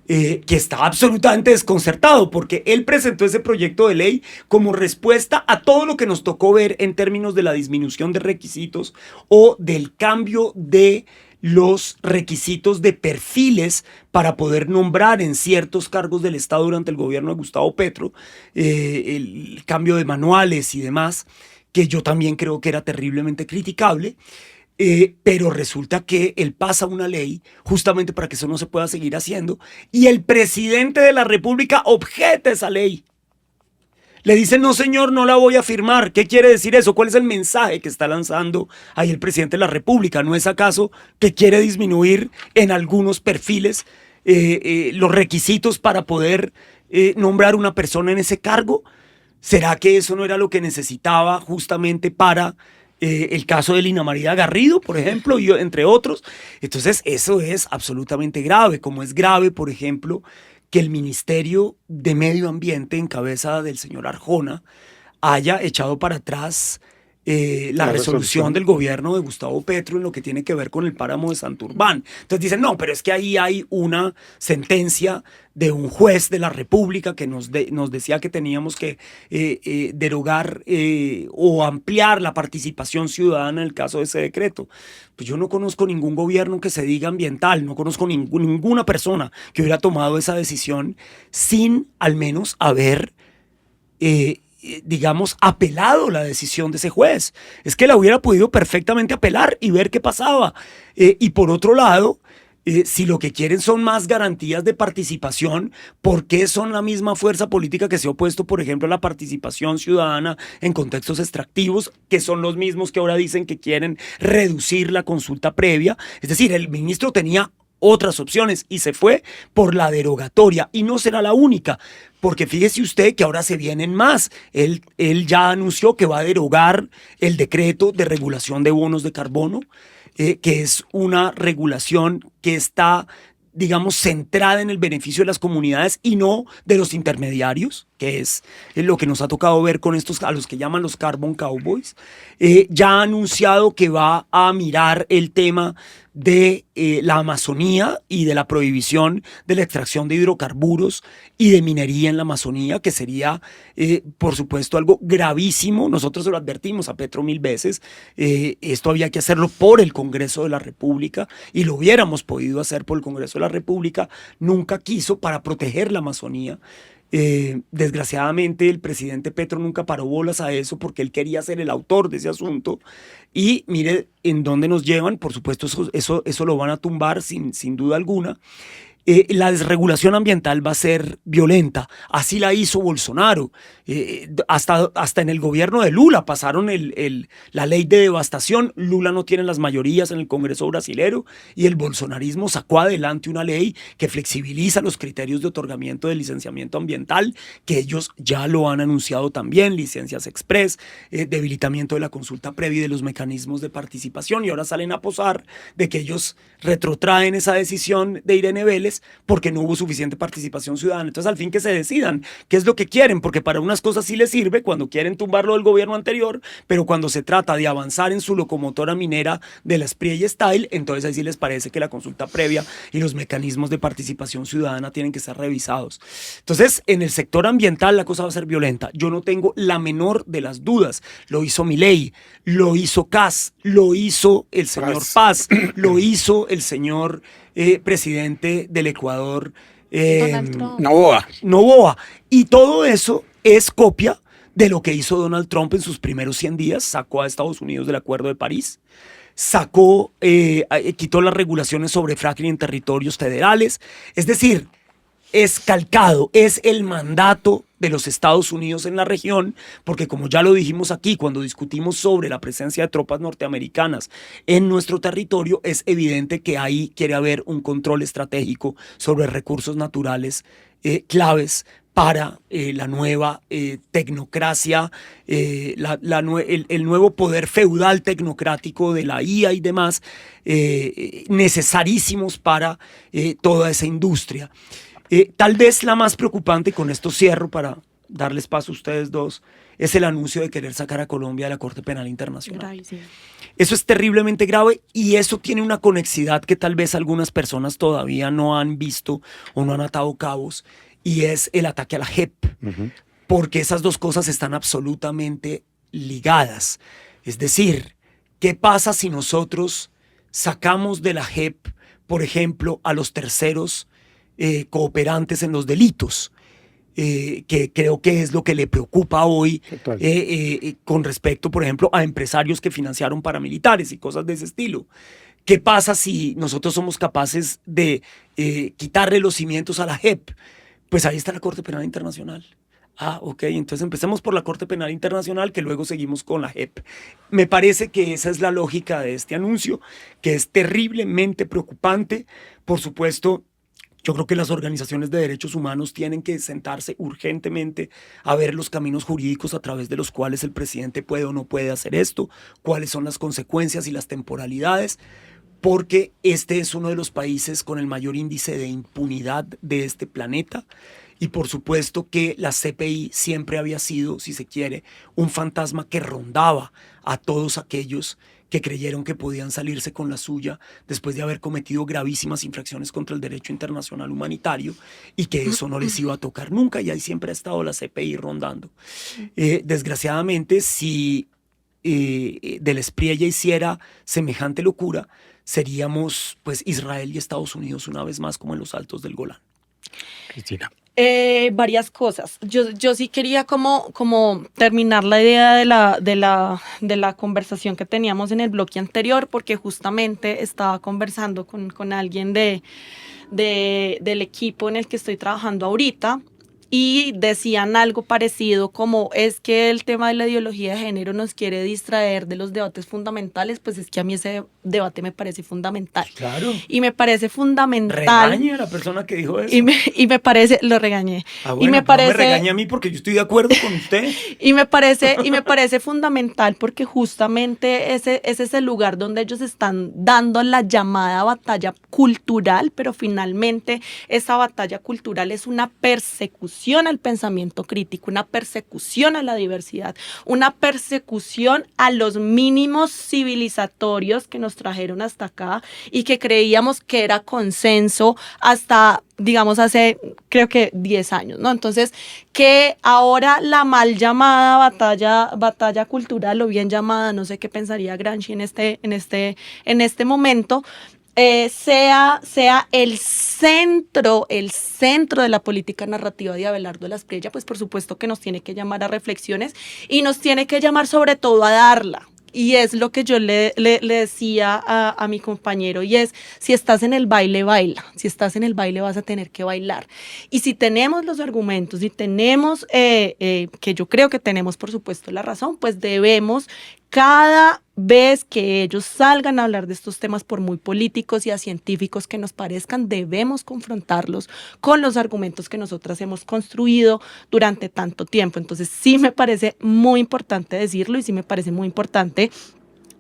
que está absolutamente desconcertado porque él presentó ese proyecto de ley como respuesta a todo lo que nos tocó ver en términos de la disminución de requisitos o del cambio de los requisitos de perfiles para poder nombrar en ciertos cargos del Estado durante el gobierno de Gustavo Petro, el cambio de manuales y demás, que yo también creo que era terriblemente criticable, pero resulta que él pasa una ley justamente para que eso no se pueda seguir haciendo y el presidente de la República objeta esa ley. Le dicen, no señor, no la voy a firmar. ¿Qué quiere decir eso? ¿Cuál es el mensaje que está lanzando ahí el presidente de la República? ¿No es acaso que quiere disminuir en algunos perfiles los requisitos para poder nombrar una persona en ese cargo? ¿Será que eso no era lo que necesitaba justamente para el caso de Lina María Garrido, por ejemplo, y entre otros? Entonces, eso es absolutamente grave, como es grave, por ejemplo, que el Ministerio de Medio Ambiente, en cabeza del señor Arjona, haya echado para atrás la resolución del gobierno de Gustavo Petro en lo que tiene que ver con el páramo de Santurbán. Entonces dicen, no, pero es que ahí hay una sentencia de un juez de la República que nos decía que teníamos que derogar o ampliar la participación ciudadana en el caso de ese decreto. Pues yo no conozco ningún gobierno que se diga ambiental, no conozco ninguna persona que hubiera tomado esa decisión sin al menos haber digamos, apelado la decisión de ese juez. Es que la hubiera podido perfectamente apelar y ver qué pasaba. Y por otro lado, si lo que quieren son más garantías de participación, ¿por qué son la misma fuerza política que se ha opuesto, por ejemplo, a la participación ciudadana en contextos extractivos, que son los mismos que ahora dicen que quieren reducir la consulta previa? Es decir, el ministro tenía otras opciones y se fue por la derogatoria y no será la única, porque fíjese usted que ahora se vienen más. Él ya anunció que va a derogar el decreto de regulación de bonos de carbono, que es una regulación que está, digamos, centrada en el beneficio de las comunidades y no de los intermediarios. que es lo que nos ha tocado ver con estos, a los que llaman los Carbon Cowboys, ya ha anunciado que va a mirar el tema de la Amazonía y de la prohibición de la extracción de hidrocarburos y de minería en la Amazonía, que sería, por supuesto, algo gravísimo. Nosotros se lo advertimos a Petro 1000 veces. Esto había que hacerlo por el Congreso de la República y lo hubiéramos podido hacer por el Congreso de la República. Nunca quiso para proteger la Amazonía. Desgraciadamente el presidente Petro nunca paró bolas a eso porque él quería ser el autor de ese asunto y mire en dónde nos llevan. Por supuesto eso lo van a tumbar sin duda alguna. La desregulación ambiental va a ser violenta, así la hizo Bolsonaro, hasta en el gobierno de Lula pasaron la ley de devastación. Lula no tiene las mayorías en el Congreso brasilero y el bolsonarismo sacó adelante una ley que flexibiliza los criterios de otorgamiento de licenciamiento ambiental, que ellos ya lo han anunciado también, licencias express, debilitamiento de la consulta previa y de los mecanismos de participación, y ahora salen a posar de que ellos retrotraen esa decisión de Irene Vélez porque no hubo suficiente participación ciudadana. Entonces, al fin que se decidan qué es lo que quieren, porque para unas cosas sí les sirve cuando quieren tumbarlo del gobierno anterior, pero cuando se trata de avanzar en su locomotora minera de la Spriella Style, entonces ahí sí les parece que la consulta previa y los mecanismos de participación ciudadana tienen que ser revisados. Entonces, en el sector ambiental la cosa va a ser violenta. Yo no tengo la menor de las dudas. Lo hizo Milei, lo hizo Kast, lo hizo el señor Paz, lo hizo el señor presidente del Ecuador, Noboa. Y todo eso es copia de lo que hizo Donald Trump en sus primeros 100 días. Sacó a Estados Unidos del Acuerdo de París, quitó las regulaciones sobre fracking en territorios federales. Es decir, es calcado, es el mandato de los Estados Unidos en la región, porque como ya lo dijimos aquí cuando discutimos sobre la presencia de tropas norteamericanas en nuestro territorio, es evidente que ahí quiere haber un control estratégico sobre recursos naturales claves para la nueva tecnocracia, el nuevo poder feudal tecnocrático de la IA y demás, necesarísimos para toda esa industria. Tal vez la más preocupante, y con esto cierro para darles paso a ustedes dos, es el anuncio de querer sacar a Colombia de la Corte Penal Internacional. Ay, sí. Eso es terriblemente grave y eso tiene una conexidad que tal vez algunas personas todavía no han visto o no han atado cabos, y es el ataque a la JEP, porque esas dos cosas están absolutamente ligadas. Es decir, ¿qué pasa si nosotros sacamos de la JEP, por ejemplo, a los terceros cooperantes en los delitos? Que creo que es lo que le preocupa hoy con respecto, por ejemplo, a empresarios que financiaron paramilitares y cosas de ese estilo. ¿Qué pasa si nosotros somos capaces de quitarle los cimientos a la JEP? Pues ahí está la Corte Penal Internacional. Ok, entonces empecemos por la Corte Penal Internacional, que luego seguimos con la JEP. Me parece que esa es la lógica de este anuncio, que es terriblemente preocupante. Por supuesto, yo creo que las organizaciones de derechos humanos tienen que sentarse urgentemente a ver los caminos jurídicos a través de los cuales el presidente puede o no puede hacer esto, cuáles son las consecuencias y las temporalidades, porque este es uno de los países con el mayor índice de impunidad de este planeta. Y por supuesto que la CPI siempre había sido, si se quiere, un fantasma que rondaba a todos aquellos que creyeron que podían salirse con la suya después de haber cometido gravísimas infracciones contra el derecho internacional humanitario, y que eso no les iba a tocar nunca, y ahí siempre ha estado la CPI rondando. Desgraciadamente, si de la Spriella hiciera semejante locura, seríamos pues Israel y Estados Unidos una vez más como en los altos del Golán. Cristina. Varias cosas. Yo sí quería como terminar la idea de la conversación que teníamos en el bloque anterior, porque justamente estaba conversando con alguien del equipo en el que estoy trabajando ahorita, y decían algo parecido como: es que el tema de la ideología de género nos quiere distraer de los debates fundamentales. Pues es que a mí ese debate me parece fundamental. Claro. Y me parece fundamental. Regañe a la persona que dijo eso. Y me parece, lo regañé. Bueno, y me parece, no me regañe a mí porque yo estoy de acuerdo con usted. y me parece fundamental porque justamente ese es el lugar donde ellos están dando la llamada batalla cultural, pero finalmente esa batalla cultural es una persecución persecución al pensamiento crítico, una persecución a la diversidad, una persecución a los mínimos civilizatorios que nos trajeron hasta acá y que creíamos que era consenso hasta, digamos, hace creo que 10 años, ¿no? Entonces, que ahora la mal llamada batalla cultural, o bien llamada, no sé qué pensaría Gramsci en este momento, sea el centro de la política narrativa de Abelardo Lasprilla, pues por supuesto que nos tiene que llamar a reflexiones y nos tiene que llamar sobre todo a darla. Y es lo que yo le decía a mi compañero, y es, si estás en el baile, baila. Si estás en el baile, vas a tener que bailar. Y si tenemos los argumentos, y tenemos, que yo creo que tenemos, por supuesto, la razón, pues debemos, cada vez que ellos salgan a hablar de estos temas, por muy políticos y a científicos que nos parezcan, debemos confrontarlos con los argumentos que nosotras hemos construido durante tanto tiempo. Entonces sí me parece muy importante decirlo y sí me parece muy importante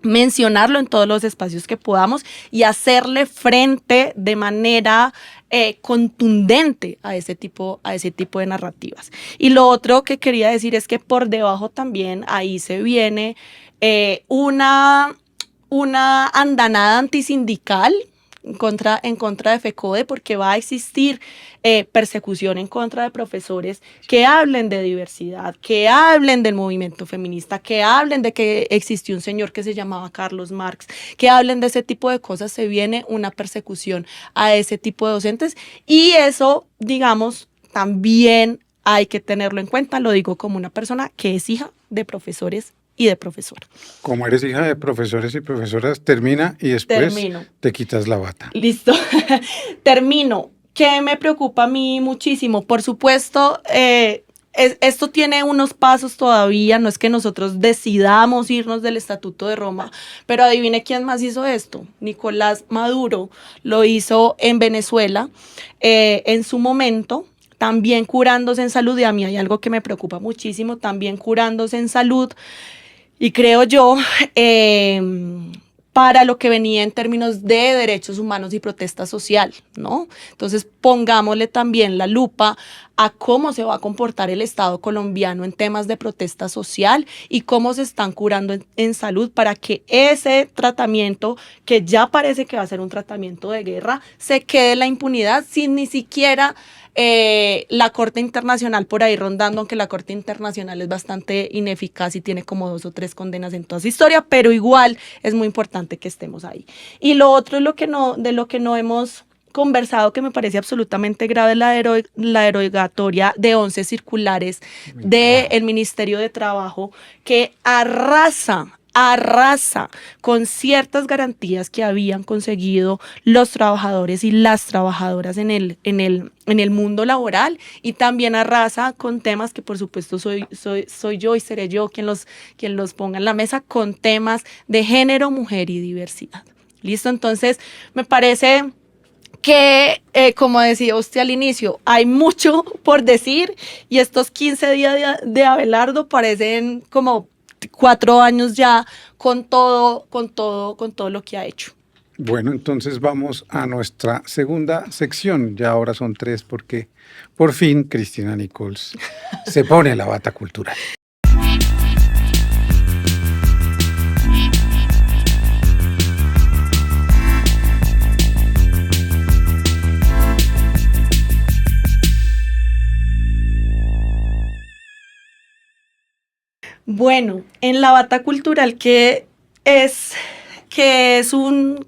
mencionarlo en todos los espacios que podamos y hacerle frente de manera contundente a ese tipo de narrativas. Y lo otro que quería decir es que por debajo también ahí se viene una andanada antisindical en contra de FECODE, porque va a existir persecución en contra de profesores que hablen de diversidad, que hablen del movimiento feminista, que hablen de que existió un señor que se llamaba Carlos Marx, que hablen de ese tipo de cosas. Se viene una persecución a ese tipo de docentes y eso, digamos, también hay que tenerlo en cuenta. Lo digo como una persona que es hija de profesores y de profesora. Como eres hija de profesores y profesoras, termina y después te quitas la bata. Listo. Termino. ¿Qué me preocupa a mí muchísimo? Por supuesto, esto tiene unos pasos todavía, no es que nosotros decidamos irnos del Estatuto de Roma, pero adivine quién más hizo esto. Nicolás Maduro lo hizo en Venezuela en su momento, también curándose en salud, y a mí hay algo que me preocupa muchísimo, también curándose en salud. Y creo yo, para lo que venía en términos de derechos humanos y protesta social, ¿no? Entonces, pongámosle también la lupa a cómo se va a comportar el Estado colombiano en temas de protesta social y cómo se están curando en salud para que ese tratamiento, que ya parece que va a ser un tratamiento de guerra, se quede en la impunidad sin ni siquiera la Corte Internacional por ahí rondando, aunque la Corte Internacional es bastante ineficaz y tiene como 2 o 3 condenas en toda su historia, pero igual es muy importante que estemos ahí. Y lo otro de lo que no hemos conversado, que me parece absolutamente grave, la derogatoria de 11 circulares del Ministerio de Trabajo, que arrasa con ciertas garantías que habían conseguido los trabajadores y las trabajadoras en el mundo laboral, y también arrasa con temas que por supuesto soy yo y seré yo quien los ponga en la mesa, con temas de género, mujer y diversidad. ¿Listo? Entonces, me parece que, como decía usted al inicio, hay mucho por decir y estos 15 días de Abelardo parecen como 4 años ya con todo lo que ha hecho. Bueno, entonces vamos a nuestra segunda sección. Ya ahora son 3 porque por fin Cristina Nichols se pone la bata cultural. Bueno, en la bata cultural, que es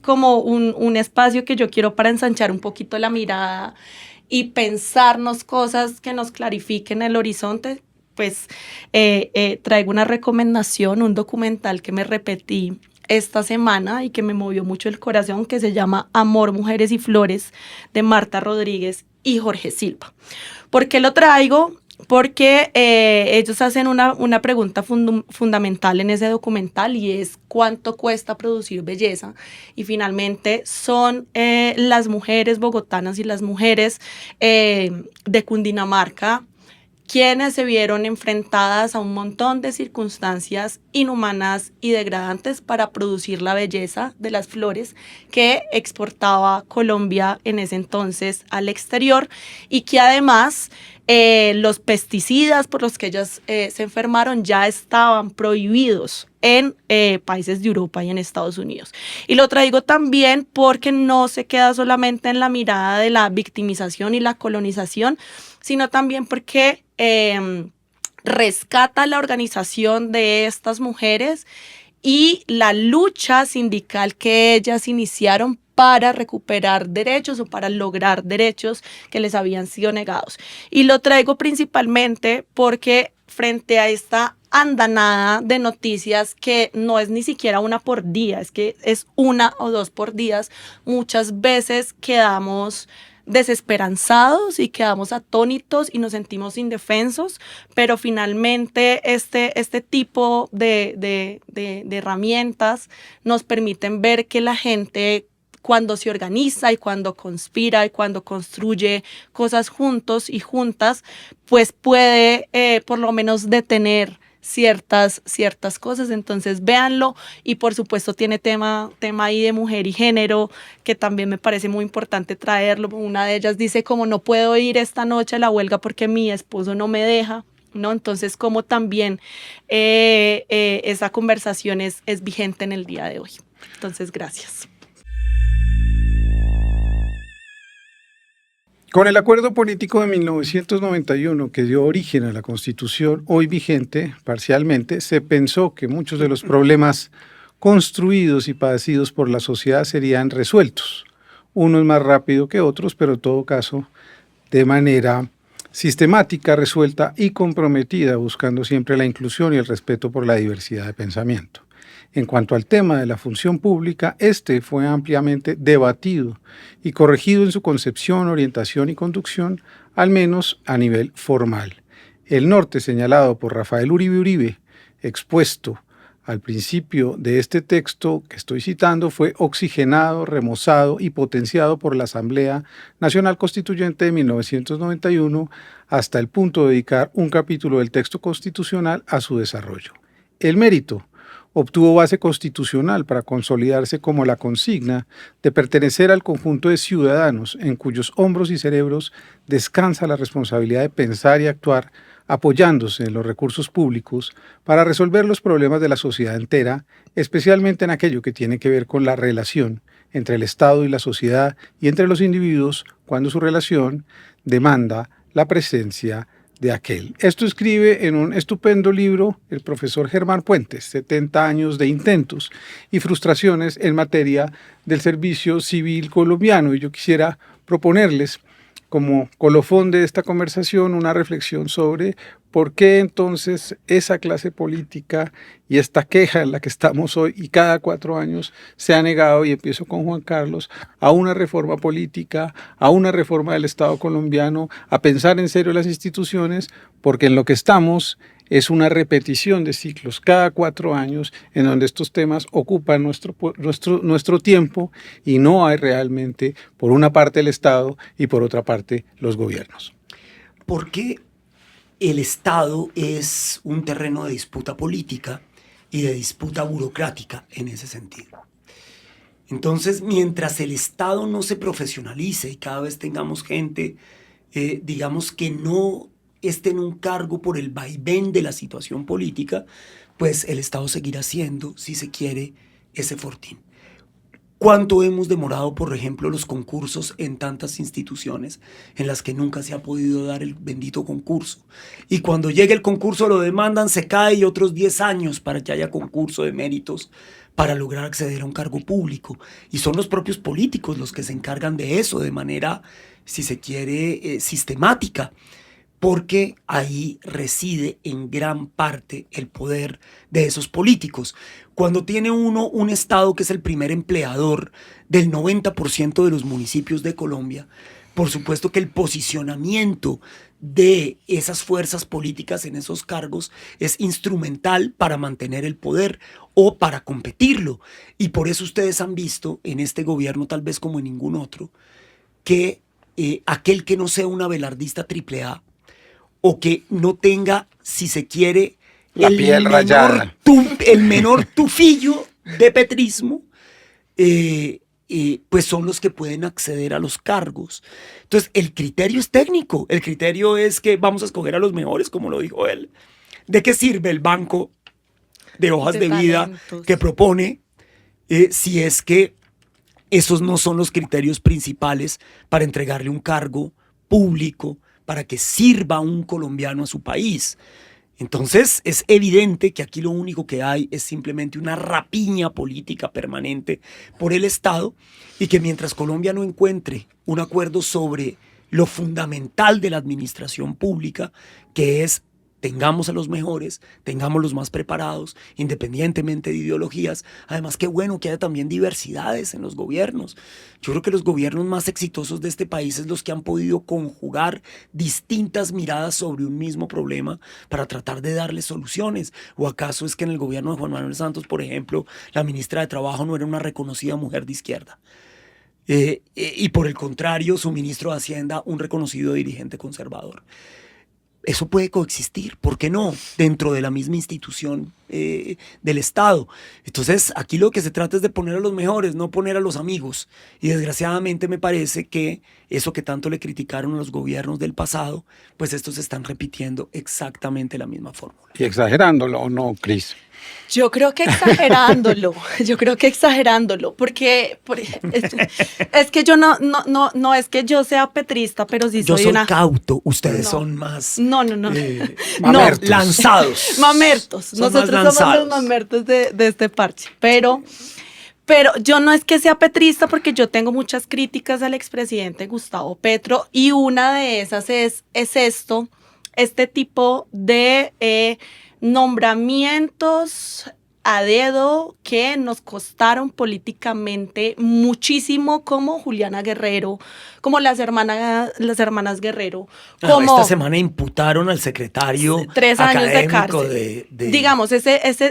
como un espacio que yo quiero para ensanchar un poquito la mirada y pensarnos cosas que nos clarifiquen el horizonte, pues traigo una recomendación, un documental que me repetí esta semana y que me movió mucho el corazón, que se llama Amor, Mujeres y Flores, de Marta Rodríguez y Jorge Silva. ¿Por qué lo traigo? Porque ellos hacen una pregunta fundamental en ese documental, y es ¿cuánto cuesta producir belleza? Y finalmente son las mujeres bogotanas y las mujeres de Cundinamarca quienes se vieron enfrentadas a un montón de circunstancias inhumanas y degradantes para producir la belleza de las flores que exportaba Colombia en ese entonces al exterior, y que además Los pesticidas por los que ellas se enfermaron ya estaban prohibidos en países de Europa y en Estados Unidos. Y lo traigo también porque no se queda solamente en la mirada de la victimización y la colonización, sino también porque rescata la organización de estas mujeres y la lucha sindical que ellas iniciaron para recuperar derechos o para lograr derechos que les habían sido negados. Y lo traigo principalmente porque frente a esta andanada de noticias que no es ni siquiera una por día, es que es una o dos por día, muchas veces quedamos desesperanzados y quedamos atónitos y nos sentimos indefensos, pero finalmente este tipo de herramientas nos permiten ver que la gente, cuando se organiza y cuando conspira y cuando construye cosas juntos y juntas, pues puede por lo menos detener ciertas cosas. Entonces véanlo, y por supuesto tiene tema ahí de mujer y género que también me parece muy importante traerlo. Una de ellas dice como no puedo ir esta noche a la huelga porque mi esposo no me deja, ¿no? Entonces como también esa conversación es vigente en el día de hoy. Entonces gracias. Con el acuerdo político de 1991 que dio origen a la Constitución hoy vigente, parcialmente, se pensó que muchos de los problemas construidos y padecidos por la sociedad serían resueltos, unos más rápido que otros, pero en todo caso de manera sistemática, resuelta y comprometida, buscando siempre la inclusión y el respeto por la diversidad de pensamiento. En cuanto al tema de la función pública, este fue ampliamente debatido y corregido en su concepción, orientación y conducción, al menos a nivel formal. El norte señalado por Rafael Uribe Uribe, expuesto al principio de este texto que estoy citando, fue oxigenado, remozado y potenciado por la Asamblea Nacional Constituyente de 1991 hasta el punto de dedicar un capítulo del texto constitucional a su desarrollo. El mérito obtuvo base constitucional para consolidarse como la consigna de pertenecer al conjunto de ciudadanos en cuyos hombros y cerebros descansa la responsabilidad de pensar y actuar apoyándose en los recursos públicos para resolver los problemas de la sociedad entera, especialmente en aquello que tiene que ver con la relación entre el Estado y la sociedad y entre los individuos cuando su relación demanda la presencia de aquel. Esto escribe en un estupendo libro el profesor Germán Puentes, 70 años de intentos y frustraciones en materia del servicio civil colombiano. Y yo quisiera proponerles, como colofón de esta conversación, una reflexión sobre por qué entonces esa clase política y esta queja en la que estamos hoy y cada 4 años se ha negado, y empiezo con Juan Carlos, a una reforma política, a una reforma del Estado colombiano, a pensar en serio las instituciones, porque en lo que estamos es una repetición de ciclos cada 4 años en donde estos temas ocupan nuestro tiempo y no hay realmente, por una parte, el Estado y por otra parte, los gobiernos. ¿Por qué el Estado es un terreno de disputa política y de disputa burocrática en ese sentido? Entonces, mientras el Estado no se profesionalice y cada vez tengamos gente, digamos, que no esté en un cargo por el vaivén de la situación política, pues el Estado seguirá siendo, si se quiere, ese fortín. ¿Cuánto hemos demorado, por ejemplo, los concursos en tantas instituciones en las que nunca se ha podido dar el bendito concurso? Y cuando llega el concurso lo demandan, se cae, y otros 10 años para que haya concurso de méritos para lograr acceder a un cargo público. Y son los propios políticos los que se encargan de eso de manera, si se quiere, sistemática, porque ahí reside en gran parte el poder de esos políticos. Cuando tiene uno un Estado que es el primer empleador del 90% de los municipios de Colombia, por supuesto que el posicionamiento de esas fuerzas políticas en esos cargos es instrumental para mantener el poder o para competirlo. Y por eso ustedes han visto en este gobierno, tal vez como en ningún otro, que aquel que no sea un abelardista AAA, o que no tenga, si se quiere, la piel rayada, el menor tufillo de petrismo, pues son los que pueden acceder a los cargos. Entonces, el criterio es técnico. El criterio es que vamos a escoger a los mejores, como lo dijo él. ¿De qué sirve el banco de hojas de vida talentos que propone si es que esos no son los criterios principales para entregarle un cargo público para que sirva a un colombiano a su país? Entonces es evidente que aquí lo único que hay es simplemente una rapiña política permanente por el Estado, y que mientras Colombia no encuentre un acuerdo sobre lo fundamental de la administración pública, que es tengamos a los mejores, tengamos los más preparados, independientemente de ideologías. Además, qué bueno que haya también diversidades en los gobiernos. Yo creo que los gobiernos más exitosos de este país es los que han podido conjugar distintas miradas sobre un mismo problema para tratar de darle soluciones. ¿O acaso es que en el gobierno de Juan Manuel Santos, por ejemplo, la ministra de Trabajo no era una reconocida mujer de izquierda? Y por el contrario, su ministro de Hacienda, un reconocido dirigente conservador. Eso puede coexistir, ¿por qué no? Dentro de la misma institución del Estado. Entonces, aquí lo que se trata es de poner a los mejores, no poner a los amigos. Y desgraciadamente me parece que eso que tanto le criticaron a los gobiernos del pasado, pues estos están repitiendo exactamente la misma fórmula. Y exagerándolo, ¿o no, Cris? Yo creo que exagerándolo, porque es que yo no es que yo sea petrista, pero sí Yo soy soy una... cauto, ustedes No. son más No. Mamertos. lanzados. Mamertos. Son Nosotros más somos lanzados. los mamertos de este parche. Pero yo no es que sea petrista, porque yo tengo muchas críticas al expresidente Gustavo Petro, y una de esas es este tipo de nombramientos a dedo que nos costaron políticamente muchísimo, como Juliana Guerrero, como las hermanas Guerrero. Como Esta semana imputaron al secretario 3 años de académico cárcel. de Digamos,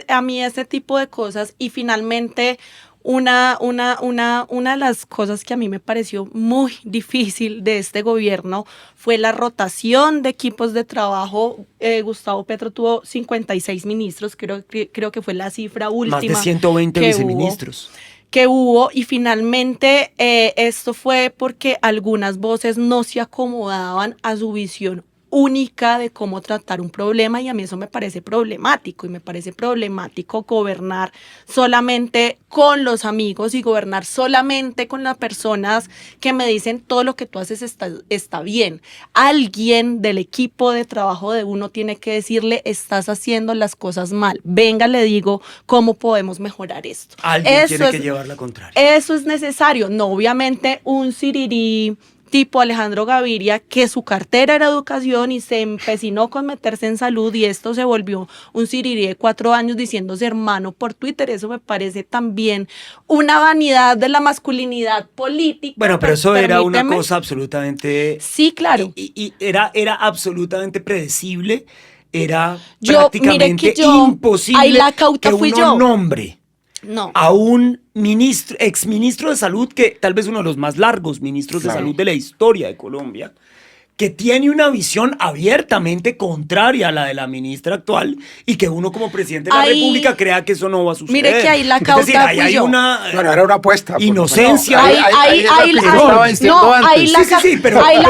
a mí ese tipo de cosas. Y finalmente, una de las cosas que a mí me pareció muy difícil de este gobierno fue la rotación de equipos de trabajo. Gustavo Petro tuvo 56 ministros, creo que fue la cifra última. más de 120 viceministros. Que hubo, y finalmente esto fue porque algunas voces no se acomodaban a su visión única de cómo tratar un problema, y a mí eso me parece problemático, y me parece problemático gobernar solamente con los amigos y gobernar solamente con las personas que me dicen todo lo que tú haces está bien. Alguien del equipo de trabajo de uno tiene que decirle: estás haciendo las cosas mal, venga, le digo cómo podemos mejorar esto. Alguien tiene que llevar la contraria. Eso es necesario, no obviamente un sirirí tipo Alejandro Gaviria, que su cartera era educación y se empecinó con meterse en salud, y esto se volvió un sirirí de 4 años diciéndose hermano por Twitter. Eso me parece también una vanidad de la masculinidad política. Bueno, pero eso era una Permíteme. cosa absolutamente... Sí, claro. Y era absolutamente predecible, era Mire prácticamente que yo, imposible ahí la cauta que fui uno yo. nombre No. a un exministro de salud, que tal vez uno de los más largos ministros de salud de la historia de Colombia, que tiene una visión abiertamente contraria a la de la ministra actual, y que uno como presidente de la República crea que eso no va a suceder. Mire que ahí la cauta Es decir, ahí fui hay yo. una Bueno, era una apuesta. por lo inocencia. menos. Ahí la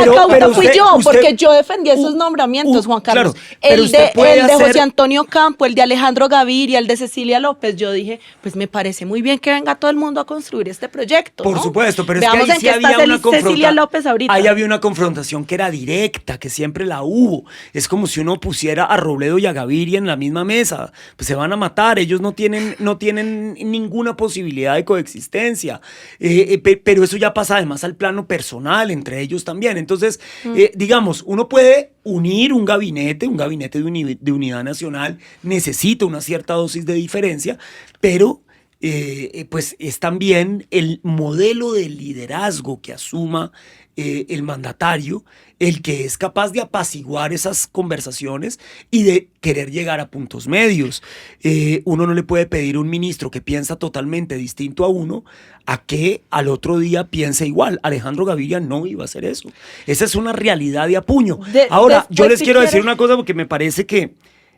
cauta fui yo, porque yo defendí esos nombramientos, Juan Carlos. Claro, pero el usted puede de hacer- José Antonio Campo, el de Alejandro Gaviria, el de Cecilia López. Yo dije, pues me parece muy bien que venga todo el mundo a construir este proyecto, Por ¿no? supuesto, pero Veamos es que ahí en sí qué está había una Cecilia confrontación. López ahorita. Ahí había una confrontación que era directa, que siempre la hubo. Es como si uno pusiera a Robledo y a Gaviria en la misma mesa. Pues se van a matar, ellos no tienen ninguna posibilidad de coexistencia. Pero eso ya pasa además al plano personal entre ellos también. Entonces, digamos, uno puede unir un gabinete de unidad nacional, necesita una cierta dosis de diferencia, pero pues es también el modelo de liderazgo que asuma el mandatario el que es capaz de apaciguar esas conversaciones y de querer llegar a puntos medios. Uno no le puede pedir a un ministro que piensa totalmente distinto a uno a que al otro día piense igual. Alejandro Gaviria no iba a hacer eso. Esa es una realidad de apuño. Ahora, yo les quiero decir una cosa, porque me parece que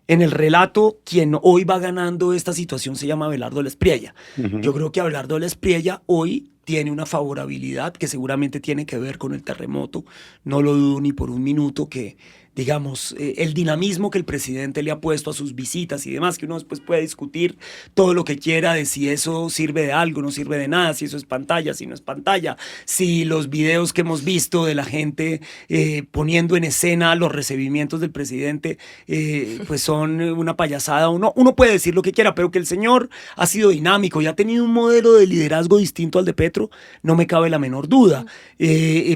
en el relato, quien hoy va ganando esta situación se llama Abelardo Lespriella. Yo creo que Abelardo Lespriella hoy tiene una favorabilidad que seguramente tiene que ver con el terremoto. No lo dudo ni por un minuto que, digamos, el dinamismo que el presidente le ha puesto a sus visitas y demás, que uno después puede discutir todo lo que quiera de si eso sirve de algo, no sirve de nada, si eso es pantalla, si no es pantalla, si los videos que hemos visto de la gente poniendo en escena los recibimientos del presidente pues son una payasada. Uno puede decir lo que quiera, pero que el señor ha sido dinámico y ha tenido un modelo de liderazgo distinto al de Petro, no me cabe la menor duda.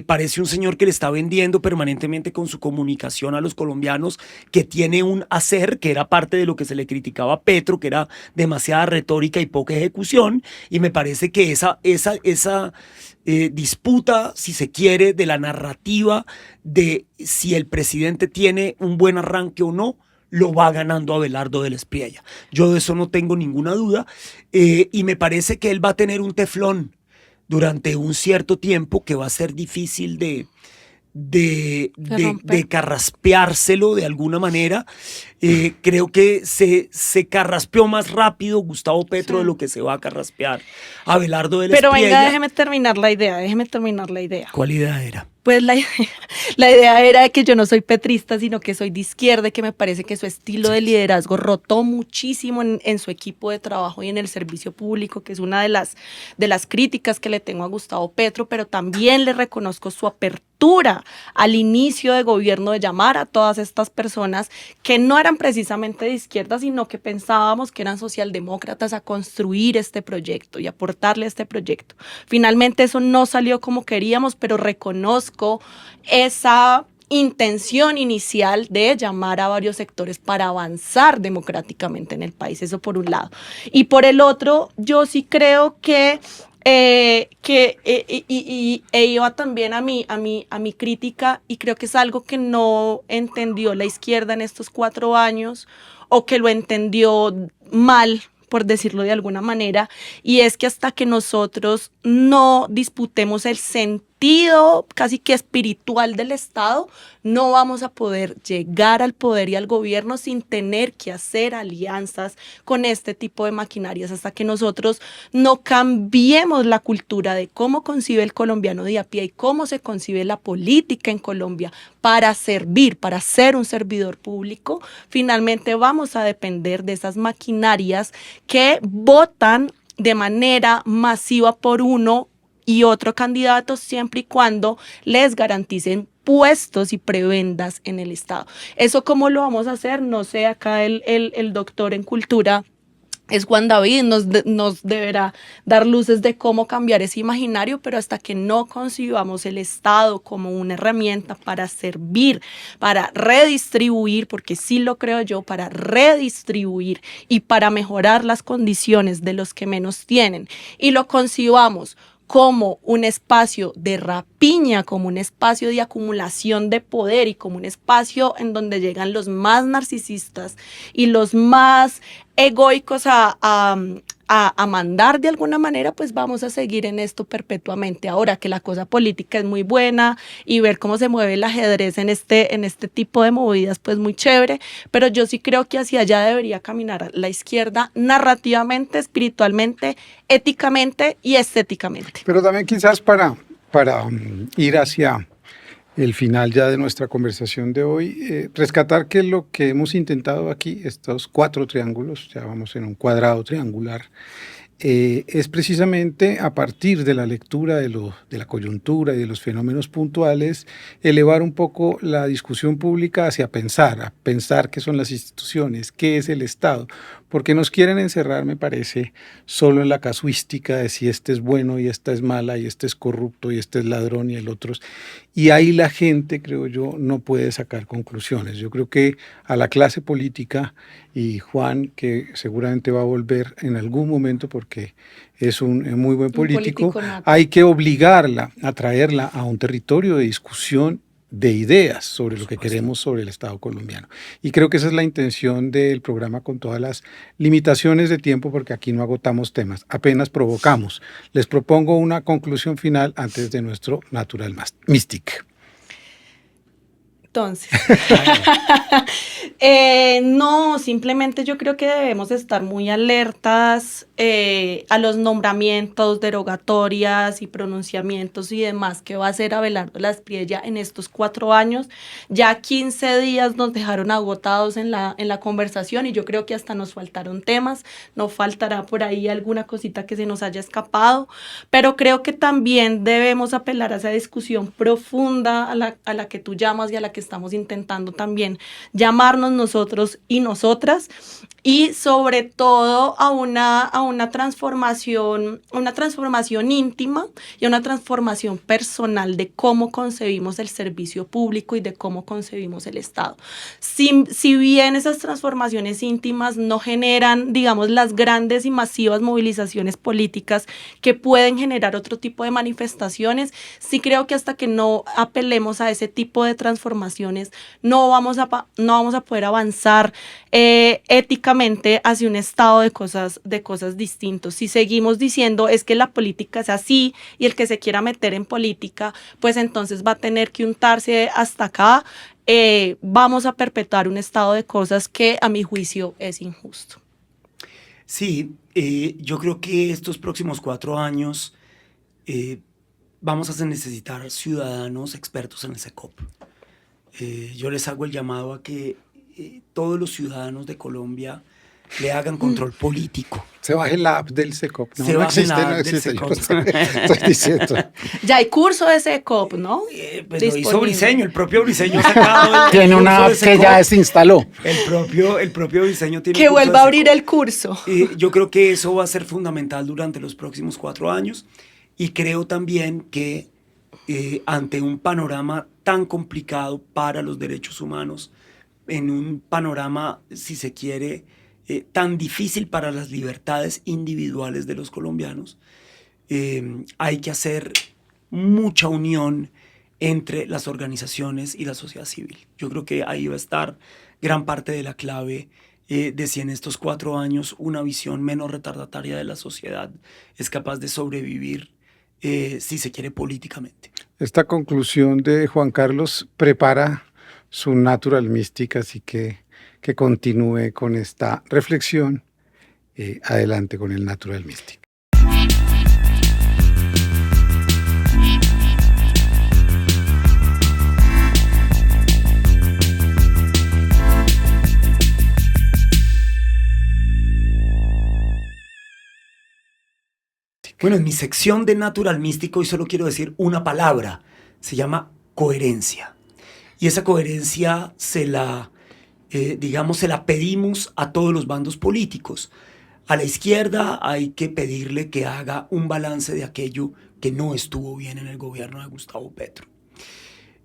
Parece un señor que le está vendiendo permanentemente con su comunicación a los colombianos que tiene un hacer, que era parte de lo que se le criticaba a Petro, que era demasiada retórica y poca ejecución, y me parece que esa disputa, si se quiere, de la narrativa de si el presidente tiene un buen arranque o no, lo va ganando Abelardo Lespriella. Yo de eso no tengo ninguna duda, y me parece que él va a tener un teflón durante un cierto tiempo que va a ser difícil de carraspeárselo de alguna manera. Creo que se carraspeó más rápido Gustavo Petro de lo que se va a carraspear Abelardo Lespriella. Pero venga, déjeme terminar la idea. ¿Cuál idea era? Pues la idea era que yo no soy petrista, sino que soy de izquierda y que me parece que su estilo de liderazgo rotó muchísimo en su equipo de trabajo y en el servicio público, que es una de las críticas que le tengo a Gustavo Petro, pero también le reconozco su apertura al inicio de gobierno de llamar a todas estas personas que no eran precisamente de izquierda, sino que pensábamos que eran socialdemócratas a construir este proyecto y aportarle a este proyecto. Finalmente eso no salió como queríamos, pero reconozco esa intención inicial de llamar a varios sectores para avanzar democráticamente en el país, eso por un lado. Y por el otro, yo sí creo que iba también a mi crítica, y creo que es algo que no entendió la izquierda en estos 4 años, o que lo entendió mal, por decirlo de alguna manera, y es que hasta que nosotros no disputemos el sentido casi que espiritual del Estado, no vamos a poder llegar al poder y al gobierno sin tener que hacer alianzas con este tipo de maquinarias. Hasta que nosotros no cambiemos la cultura de cómo concibe el colombiano de a pie y cómo se concibe la política en Colombia para servir, para ser un servidor público, finalmente vamos a depender de esas maquinarias que votan de manera masiva por uno y otro candidato, siempre y cuando les garanticen puestos y prebendas en el Estado. ¿Eso cómo lo vamos a hacer? No sé, acá el doctor en cultura es Juan David, nos deberá dar luces de cómo cambiar ese imaginario, pero hasta que no concibamos el Estado como una herramienta para servir, para redistribuir, porque sí lo creo yo, para redistribuir y para mejorar las condiciones de los que menos tienen, y lo concibamos como un espacio de rapiña, como un espacio de acumulación de poder y como un espacio en donde llegan los más narcisistas y los más egoicos a mandar de alguna manera, pues vamos a seguir en esto perpetuamente. Ahora que la cosa política es muy buena y ver cómo se mueve el ajedrez en este tipo de movidas, pues muy chévere, pero yo sí creo que hacia allá debería caminar la izquierda narrativamente, espiritualmente, éticamente y estéticamente. Pero también quizás para ir hacia el final ya de nuestra conversación de hoy, rescatar que lo que hemos intentado aquí, estos 4 triángulos, ya vamos en un cuadrado triangular, es precisamente a partir de la lectura de la coyuntura y de los fenómenos puntuales, elevar un poco la discusión pública hacia a pensar qué son las instituciones, qué es el Estado, porque nos quieren encerrar, me parece, solo en la casuística de si este es bueno y esta es mala y este es corrupto y este es ladrón y el otro. Y ahí la gente, creo yo, no puede sacar conclusiones. Yo creo que a la clase política, y Juan, que seguramente va a volver en algún momento porque es un muy buen político, hay que obligarla a traerla a un territorio de discusión de ideas sobre lo que queremos sobre el Estado colombiano. Y creo que esa es la intención del programa, con todas las limitaciones de tiempo, porque aquí no agotamos temas, apenas provocamos. Les propongo una conclusión final antes de nuestro Natural Mystic. entonces. No, simplemente yo creo que debemos estar muy alertas a los nombramientos, derogatorias y pronunciamientos y demás que va a hacer Abelardo Laspriella en estos 4 años. Ya 15 días nos dejaron agotados en la conversación y yo creo que hasta nos faltaron temas, nos faltará por ahí alguna cosita que se nos haya escapado, pero creo que también debemos apelar a esa discusión profunda a la que tú llamas y a la que estamos intentando también llamarnos nosotros y nosotras, y sobre todo a una transformación íntima y a una transformación personal de cómo concebimos el servicio público y de cómo concebimos el Estado. Si bien esas transformaciones íntimas no generan, digamos, las grandes y masivas movilizaciones políticas que pueden generar otro tipo de manifestaciones, sí creo que hasta que no apelemos a ese tipo de transformaciones no vamos a poder avanzar éticamente hacia un estado de cosas distintos. Si seguimos diciendo es que la política es así y el que se quiera meter en política, pues entonces va a tener que untarse hasta acá, vamos a perpetuar un estado de cosas que a mi juicio es injusto. Sí, yo creo que estos próximos 4 años vamos a necesitar ciudadanos expertos en el SECOP. Yo les hago el llamado a que todos los ciudadanos de Colombia le hagan control político. Se baje la app del SECOP. No, Se no baje existe, la no app del existe. SECOP. Estoy diciendo. Ya hay curso de SECOP, ¿no? Pues lo hizo Briceño, el propio Briceño ha sacado Tiene una app que ya desinstaló. El propio Briceño tiene que curso vuelva de a abrir SECOP. el curso. Yo creo que eso va a ser fundamental durante los próximos 4 años y creo también que ante un panorama tan complicado para los derechos humanos, en un panorama, si se quiere, tan difícil para las libertades individuales de los colombianos, hay que hacer mucha unión entre las organizaciones y la sociedad civil. Yo creo que ahí va a estar gran parte de la clave de si en estos 4 años una visión menos retardataria de la sociedad es capaz de sobrevivir, si se quiere, políticamente. Esta conclusión de Juan Carlos prepara su Natural Mystic, así que continúe con esta reflexión. Adelante con el Natural Mystic. Bueno, en mi sección de Natural Místico hoy solo quiero decir una palabra, se llama coherencia. Y esa coherencia se la pedimos a todos los bandos políticos. A la izquierda hay que pedirle que haga un balance de aquello que no estuvo bien en el gobierno de Gustavo Petro.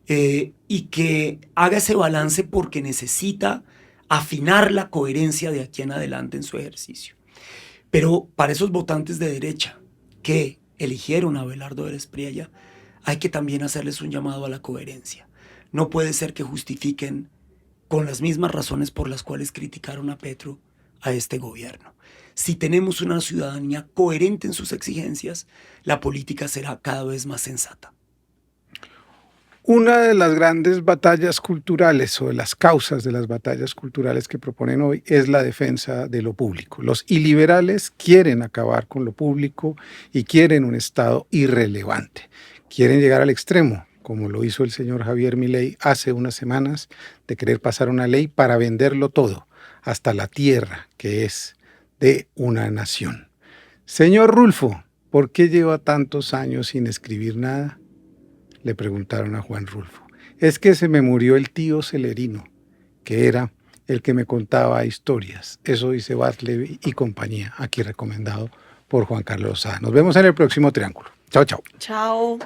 Y que haga ese balance porque necesita afinar la coherencia de aquí en adelante en su ejercicio. Pero para esos votantes de derecha que eligieron a Abelardo Laspriella, hay que también hacerles un llamado a la coherencia. No puede ser que justifiquen con las mismas razones por las cuales criticaron a Petro a este gobierno. Si tenemos una ciudadanía coherente en sus exigencias, la política será cada vez más sensata. Una de las grandes batallas culturales o de las causas de las batallas culturales que proponen hoy es la defensa de lo público. Los iliberales quieren acabar con lo público y quieren un Estado irrelevante. Quieren llegar al extremo, como lo hizo el señor Javier Milei hace unas semanas, de querer pasar una ley para venderlo todo, hasta la tierra, que es de una nación. Señor Rulfo, ¿por qué lleva tantos años sin escribir nada? Le preguntaron a Juan Rulfo. Es que se me murió el tío Celerino, que era el que me contaba historias. Eso dice Bartleby y compañía, aquí recomendado por Juan Carlos Lozada. Nos vemos en el próximo Triángulo. Chao, chao. Chao.